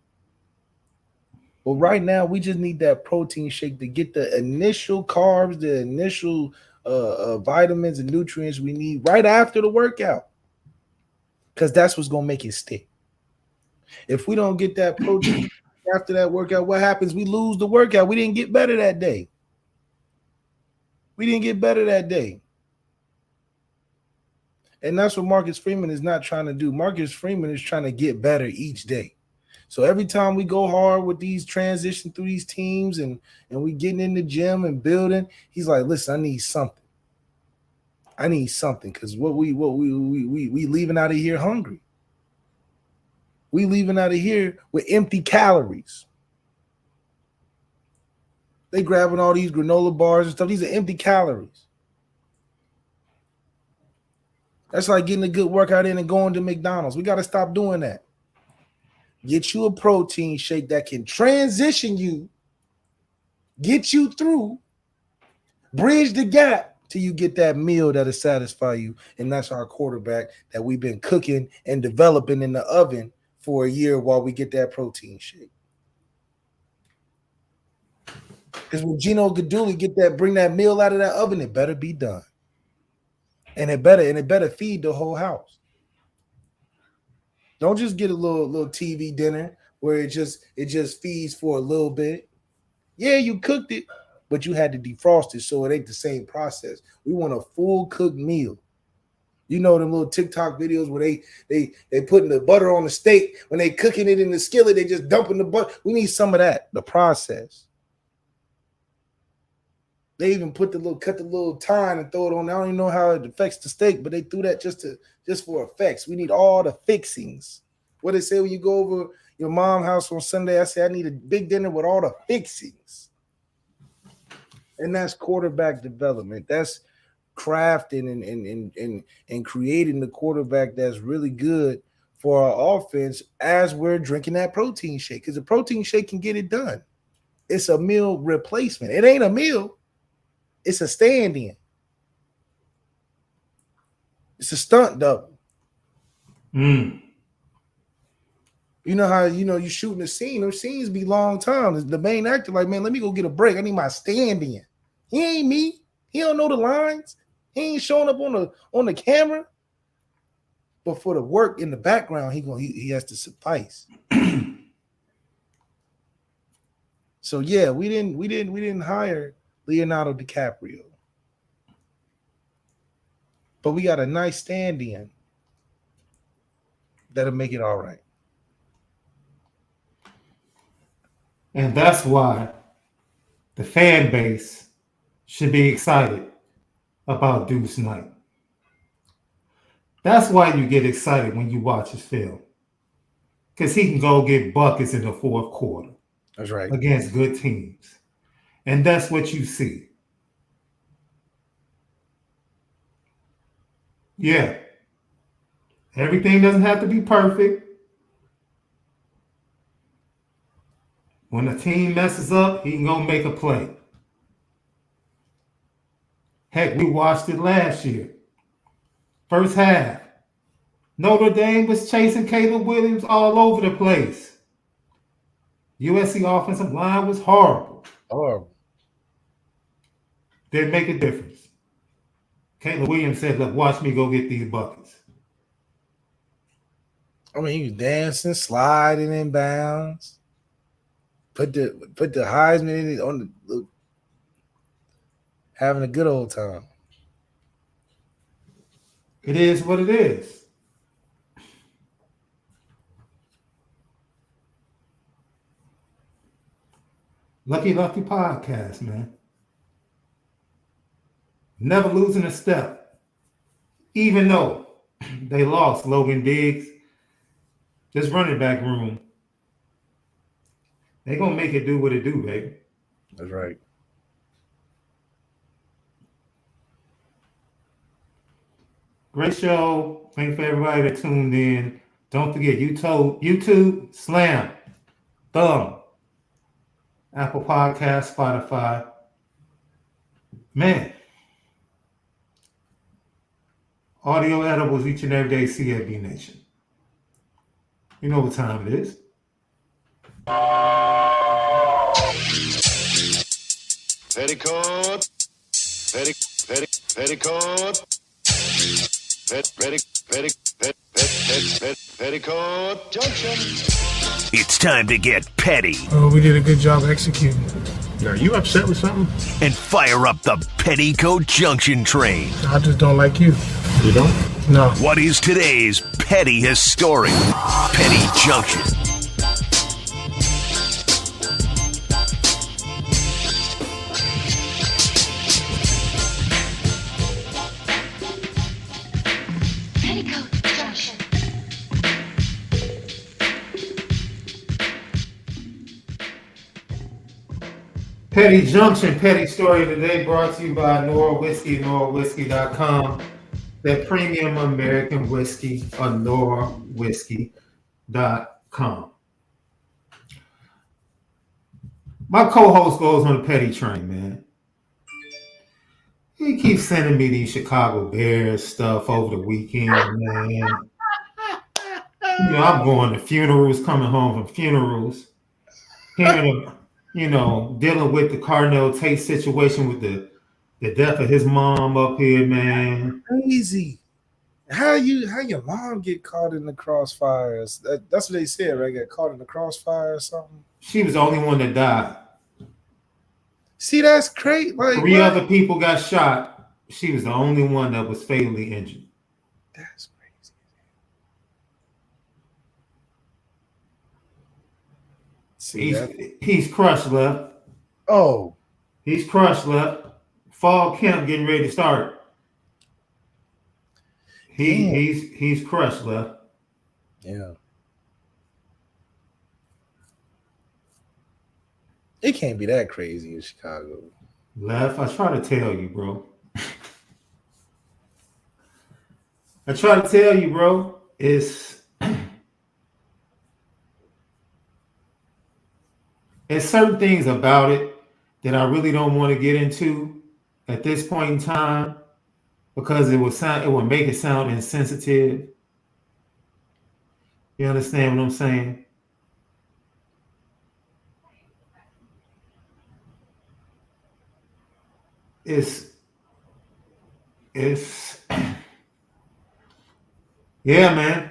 But right now, we just need that protein shake to get the initial carbs, the initial vitamins and nutrients we need right after the workout, because that's what's going to make it stick. If we don't get that protein after that workout, what happens? We lose the workout. We didn't get better that day. And that's what Marcus Freeman is not trying to do. Marcus Freeman is trying to get better each day. So every time we go hard with these transition through these teams and we getting in the gym and building, he's like, listen, I need something because what we leaving out of here hungry. We leaving out of here with empty calories. They grabbing all these granola bars and stuff. These are empty calories. That's like getting a good workout in and going to McDonald's. We got to stop doing that. Get you a protein shake that can transition you, get you through, bridge the gap till you get that meal that'll satisfy you. And that's our quarterback that we've been cooking and developing in the oven for a year while we get that protein shake. Because when Gino Gaduli bring that meal out of that oven, it better be done. And it better feed the whole house. Don't just get a little TV dinner where it just feeds for a little bit. Yeah, you cooked it, but you had to defrost it, so it ain't the same process. We want a full cooked meal. You know them little TikTok videos where they putting the butter on the steak. When they cooking it in the skillet, they just dumping the butter. We need some of that, the process. They even cut the little thyme and throw it on. I don't even know how it affects the steak, but they threw that just for effects. We need all the fixings. What they say when you go over your mom's house on Sunday, I say I need a big dinner with all the fixings. And that's quarterback development. That's crafting and creating the quarterback that's really good for our offense as we're drinking that protein shake, because the protein shake can get it done. It's a meal replacement. It ain't a meal. It's a stand-in. It's a stunt double. Mm. You know how you shooting a scene. Those scenes be long time. The main actor like, man, let me go get a break. I need my stand-in. He ain't me. He don't know the lines. He ain't showing up on the camera. But for the work in the background, he has to suffice. So yeah, we didn't hire Leonardo DiCaprio, but we got a nice stand-in that'll make it all right. And that's why the fan base should be excited about Deuce Knight. That's why you get excited when you watch his film. Because he can go get buckets in the fourth quarter. That's right. Against good teams. And that's what you see. Yeah. Everything doesn't have to be perfect. When a team messes up, he can go make a play. Heck, we watched it last year. First half. Notre Dame was chasing Caleb Williams all over the place. USC offensive line was horrible. Horrible. Didn't make a difference. Caleb Williams said, look, watch me go get these buckets. I mean, he was dancing, sliding in bounds. Put the Heisman in on the having a good old time. It is what it is. Lucky podcast, man. Never losing a step. Even though they lost Logan Diggs, this running back room, they gonna make it do what it do, baby. That's right. Great show. Thanks for everybody that tuned in. Don't forget, YouTube, slam, thumb, Apple Podcasts, Spotify. Man. Audio edibles each and every day, CFB Nation. You know what time it is. Petticoat. Petticoat Junction. It's time to get petty. Oh, we did a good job executing. Are you upset with something? And fire up the Petticoat Junction train. I just don't like you. You don't? No. What is today's petty historic? Petty Junction. Petty Junction, Petty Story today brought to you by Onora Whiskey, OnoraWhiskey.com. That premium American whiskey, OnoraWhiskey.com. My co-host goes on the petty train, man. He keeps sending me these Chicago Bears stuff over the weekend, man. You know, I'm going to funerals, coming home from funerals, hearing dealing with the Carnell Tate situation with the death of his mom up here, man. Crazy. How your mom get caught in the crossfires? That's what they said, right? Got caught in the crossfire or something. She was the only one that died. See, that's crazy. Like, Three other people got shot. She was the only one that was fatally injured. That's crazy. See, he's crushed, left. Oh. He's crushed, left. Fall camp getting ready to start. He's crushed, left. Yeah. It can't be that crazy in Chicago. Left, I try to tell you, bro. I try to tell you, bro. It's There's certain things about it that I really don't want to get into at this point in time because it would make it sound insensitive. You understand what I'm saying? It's yeah, man.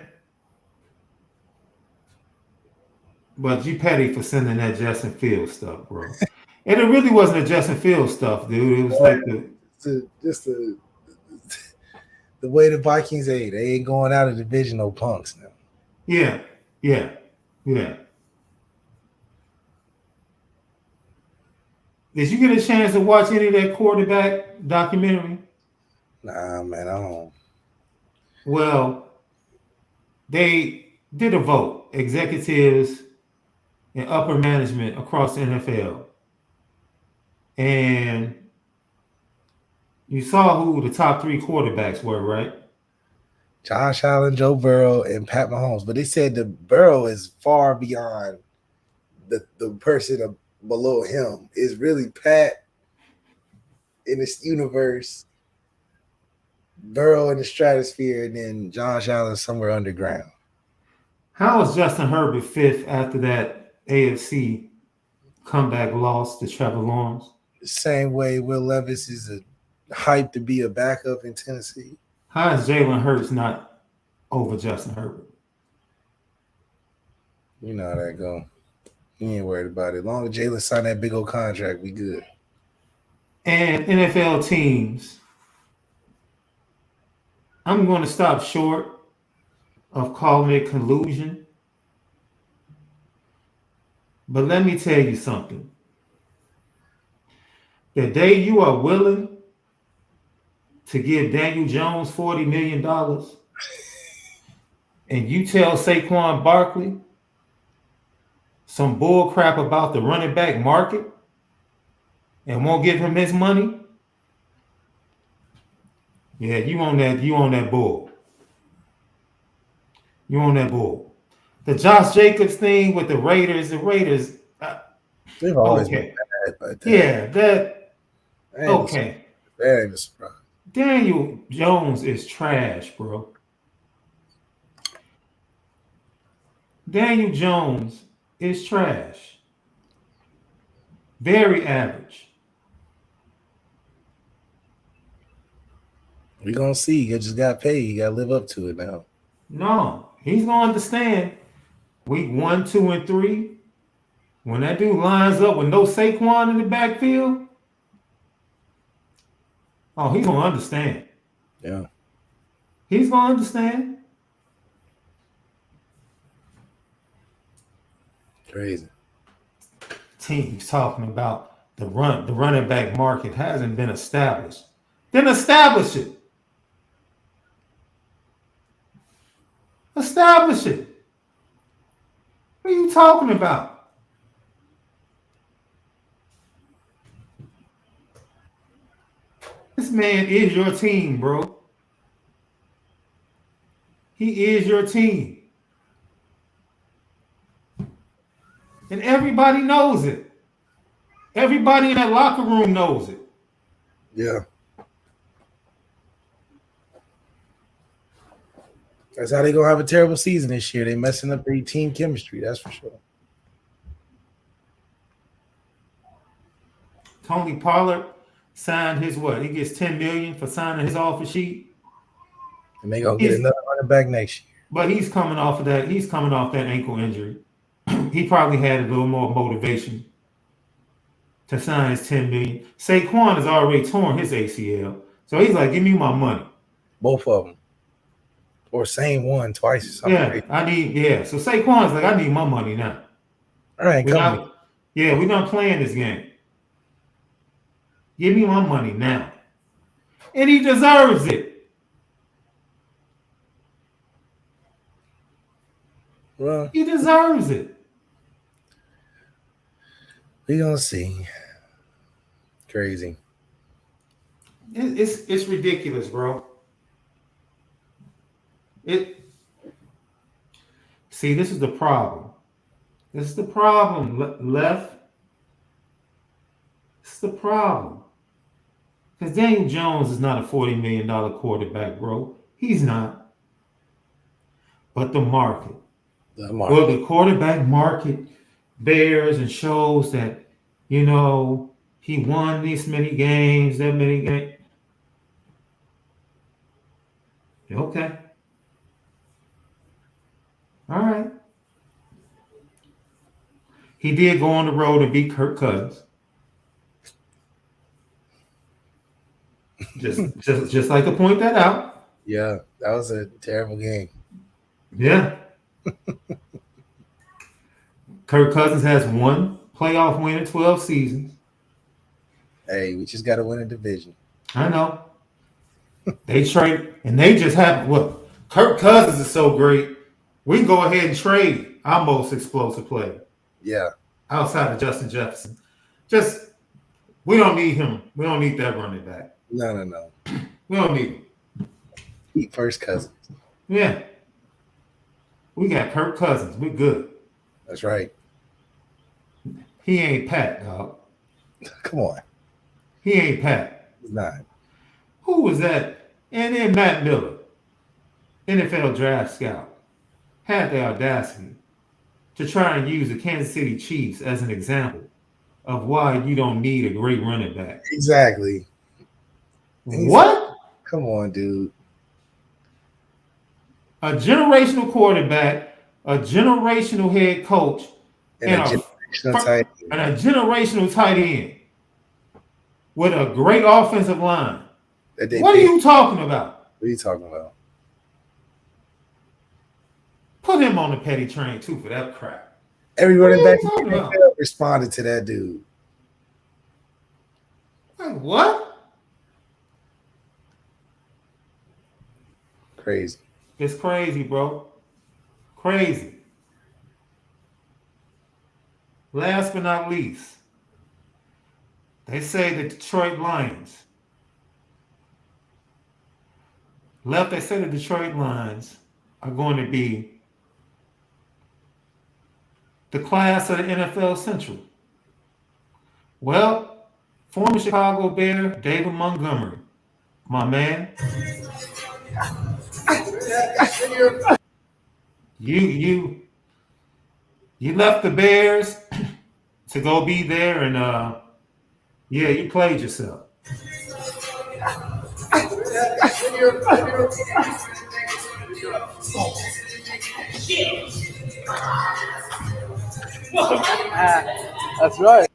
But you petty for sending that Justin Fields stuff, bro. And it really wasn't a Justin Fields stuff, dude. It was like The way the Vikings they ain't going out of division no punks now. yeah. Did you get a chance to watch any of that quarterback documentary? Nah, man, I don't. Well, they did a vote, executives and upper management across the NFL. And you saw who the top 3 quarterbacks were, right? Josh Allen, Joe Burrow, and Pat Mahomes. But they said the Burrow is far beyond the person below him. Is really Pat in this universe, Burrow in the stratosphere, and then Josh Allen somewhere underground. How was Justin Herbert 5th after that AFC comeback loss to Trevor Lawrence? The same way Will Levis is a hype to be a backup in Tennessee. How is Jalen Hurts not over Justin Herbert? You know how that go. He ain't worried about it. As long as Jalen signed that big old contract, we good. And NFL teams, I'm going to stop short of calling it collusion. But let me tell you something. The day you are willing to give Daniel Jones $40 million and you tell Saquon Barkley some bull crap about the running back market and won't give him his money, yeah, you on that bull. You on that bull. The Josh Jacobs thing with the Raiders, They've always okay. been bad, but Yeah, okay. That ain't a surprise. Daniel Jones is trash, bro. Daniel Jones is trash. Very average. We gonna see. You just got paid. You gotta live up to it now. No, he's gonna understand. Week 1, 2, and 3, when that dude lines up with no Saquon in the backfield, oh, he's gonna understand. Yeah. He's gonna understand. Crazy. Teams talking about the running back market hasn't been established. Then establish it. Establish it. What are you talking about? This man is your team, bro. He is your team. And everybody knows it. Everybody in that locker room knows it. Yeah. That's how they gonna have a terrible season this year. They messing up their team chemistry, that's for sure. Tony Pollard signed his what? He gets $10 million for signing his offer sheet. And they gonna get another running back next year. But he's coming off of that. He's coming off that ankle injury. He probably had a little more motivation to sign his $10 million. Saquon has already torn his ACL. So he's like, give me my money. Both of them. Or same one twice or something. So Saquon's like, I need my money now. All right, we're not playing this game. Give me my money now. And he deserves it. Well, he deserves it. We gonna see. Crazy. It's ridiculous, bro. See, this is the problem. This is the problem, Left. That's the problem. Because Daniel Jones is not a $40 million quarterback, bro. He's not. But the market. Well, the quarterback market bears and shows that, you know, he won this many games, that many games. Okay. All right. He did go on the road and beat Kirk Cousins. Just like to point that out. Yeah, that was a terrible game. Yeah. Kirk Cousins has one playoff win in 12 seasons. Hey, we just got to win a division. I know. They trade, and they just have, look, Kirk Cousins is so great. We can go ahead and trade our most explosive player. Yeah. Outside of Justin Jefferson. Just, we don't need him. We don't need that running back. No. We don't need him. Eat first Cousins. Yeah. We got Kirk Cousins. We're good. That's right. He ain't Pat, dog. Come on. He ain't Pat. He's not. Who was that? And then Matt Miller, NFL draft scout, had the audacity to try and use the Kansas City Chiefs as an example of why you don't need a great running back. Exactly. What? Come on, dude. A generational quarterback, a generational head coach, and a generational tight end with a great offensive line. What are you talking about? What are you talking about? Put him on the petty train, too, for that crap. Every running back responded to that dude. Like, what? Crazy. It's crazy, bro. Crazy. Last but not least, they say the Detroit Lions. They say the Detroit Lions are going to be the class of the NFL Central. Well, former Chicago Bear David Montgomery, my man. You left the Bears to go be there, and you played yourself. That's right.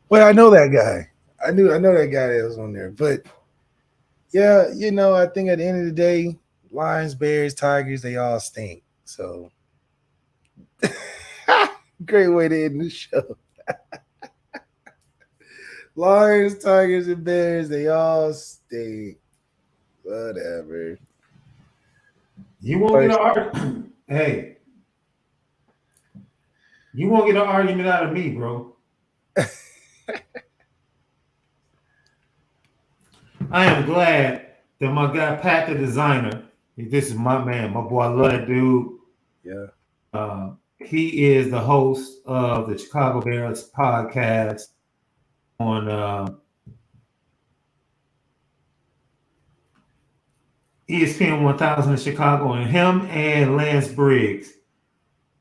Well, I know that guy. I know that guy that was on there. But yeah, you know, I think at the end of the day, Lions, Bears, Tigers, they all stink. So great way to end the show. Lions, Tigers, and Bears, they all stink. Whatever. You won't get an argument. Hey, you won't get an argument out of me, bro. I am glad that my guy Pat the designer, this is my man, my boy, I love that dude. Yeah. He is the host of the Chicago Bears podcast on ESPN 1000 in Chicago, and him and Lance Briggs,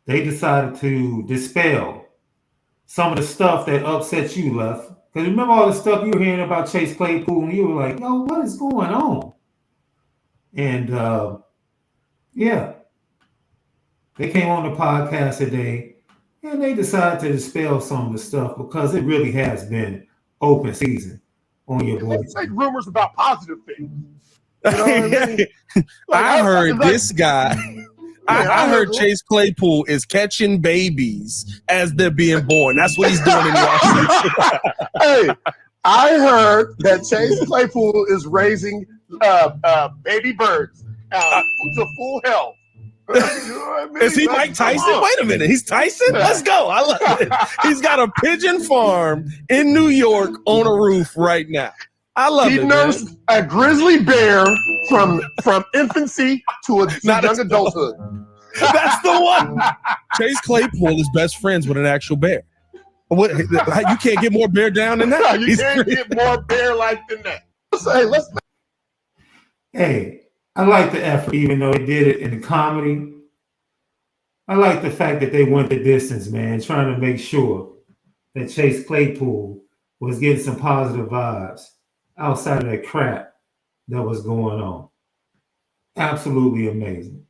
they decided to dispel some of the stuff that upset you, Left. Because remember all the stuff you were hearing about Chase Claypool, and you were like, yo, what is going on? And they came on the podcast today, and they decided to dispel some of the stuff because it really has been open season on your boy. Let's take rumors about positive things. You know what I mean? I heard this guy. I heard Chase Claypool is catching babies as they're being born. That's what he's doing in Washington. Hey, I heard that Chase Claypool is raising baby birds to full health. You know what I mean? Is he Mike Tyson? Wait a minute. He's Tyson? Let's go. I love it. He's got a pigeon farm in New York on a roof right now. I love it. He nursed a grizzly bear from infancy to young adulthood. That's the one. Chase Claypool is best friends with an actual bear. What? You can't get more bear down than that. You can't get more bear-like than that. Let's Hey, I like the effort, even though they did it in the comedy. I like the fact that they went the distance, man, trying to make sure that Chase Claypool was getting some positive vibes outside of that crap that was going on. Absolutely amazing.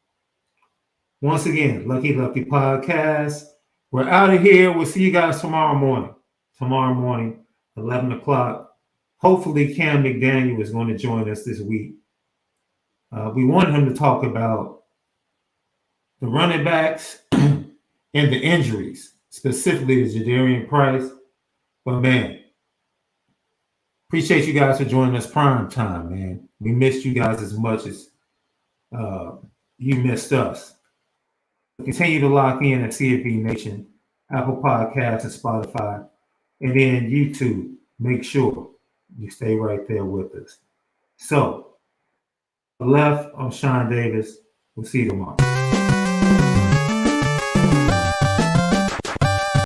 Once again, Lucky Lefty Podcast. We're out of here. We'll see you guys tomorrow morning. Tomorrow morning, 11 o'clock. Hopefully, Cam McDaniel is going to join us this week. We want him to talk about the running backs and the injuries, specifically the Jadarian Price. But, man, appreciate you guys for joining us prime time, man. We missed you guys as much as you missed us. Continue to lock in at CFB Nation, Apple Podcasts, and Spotify. And then YouTube, make sure you stay right there with us. So, left, I'm Shaun Davis. We'll see you tomorrow.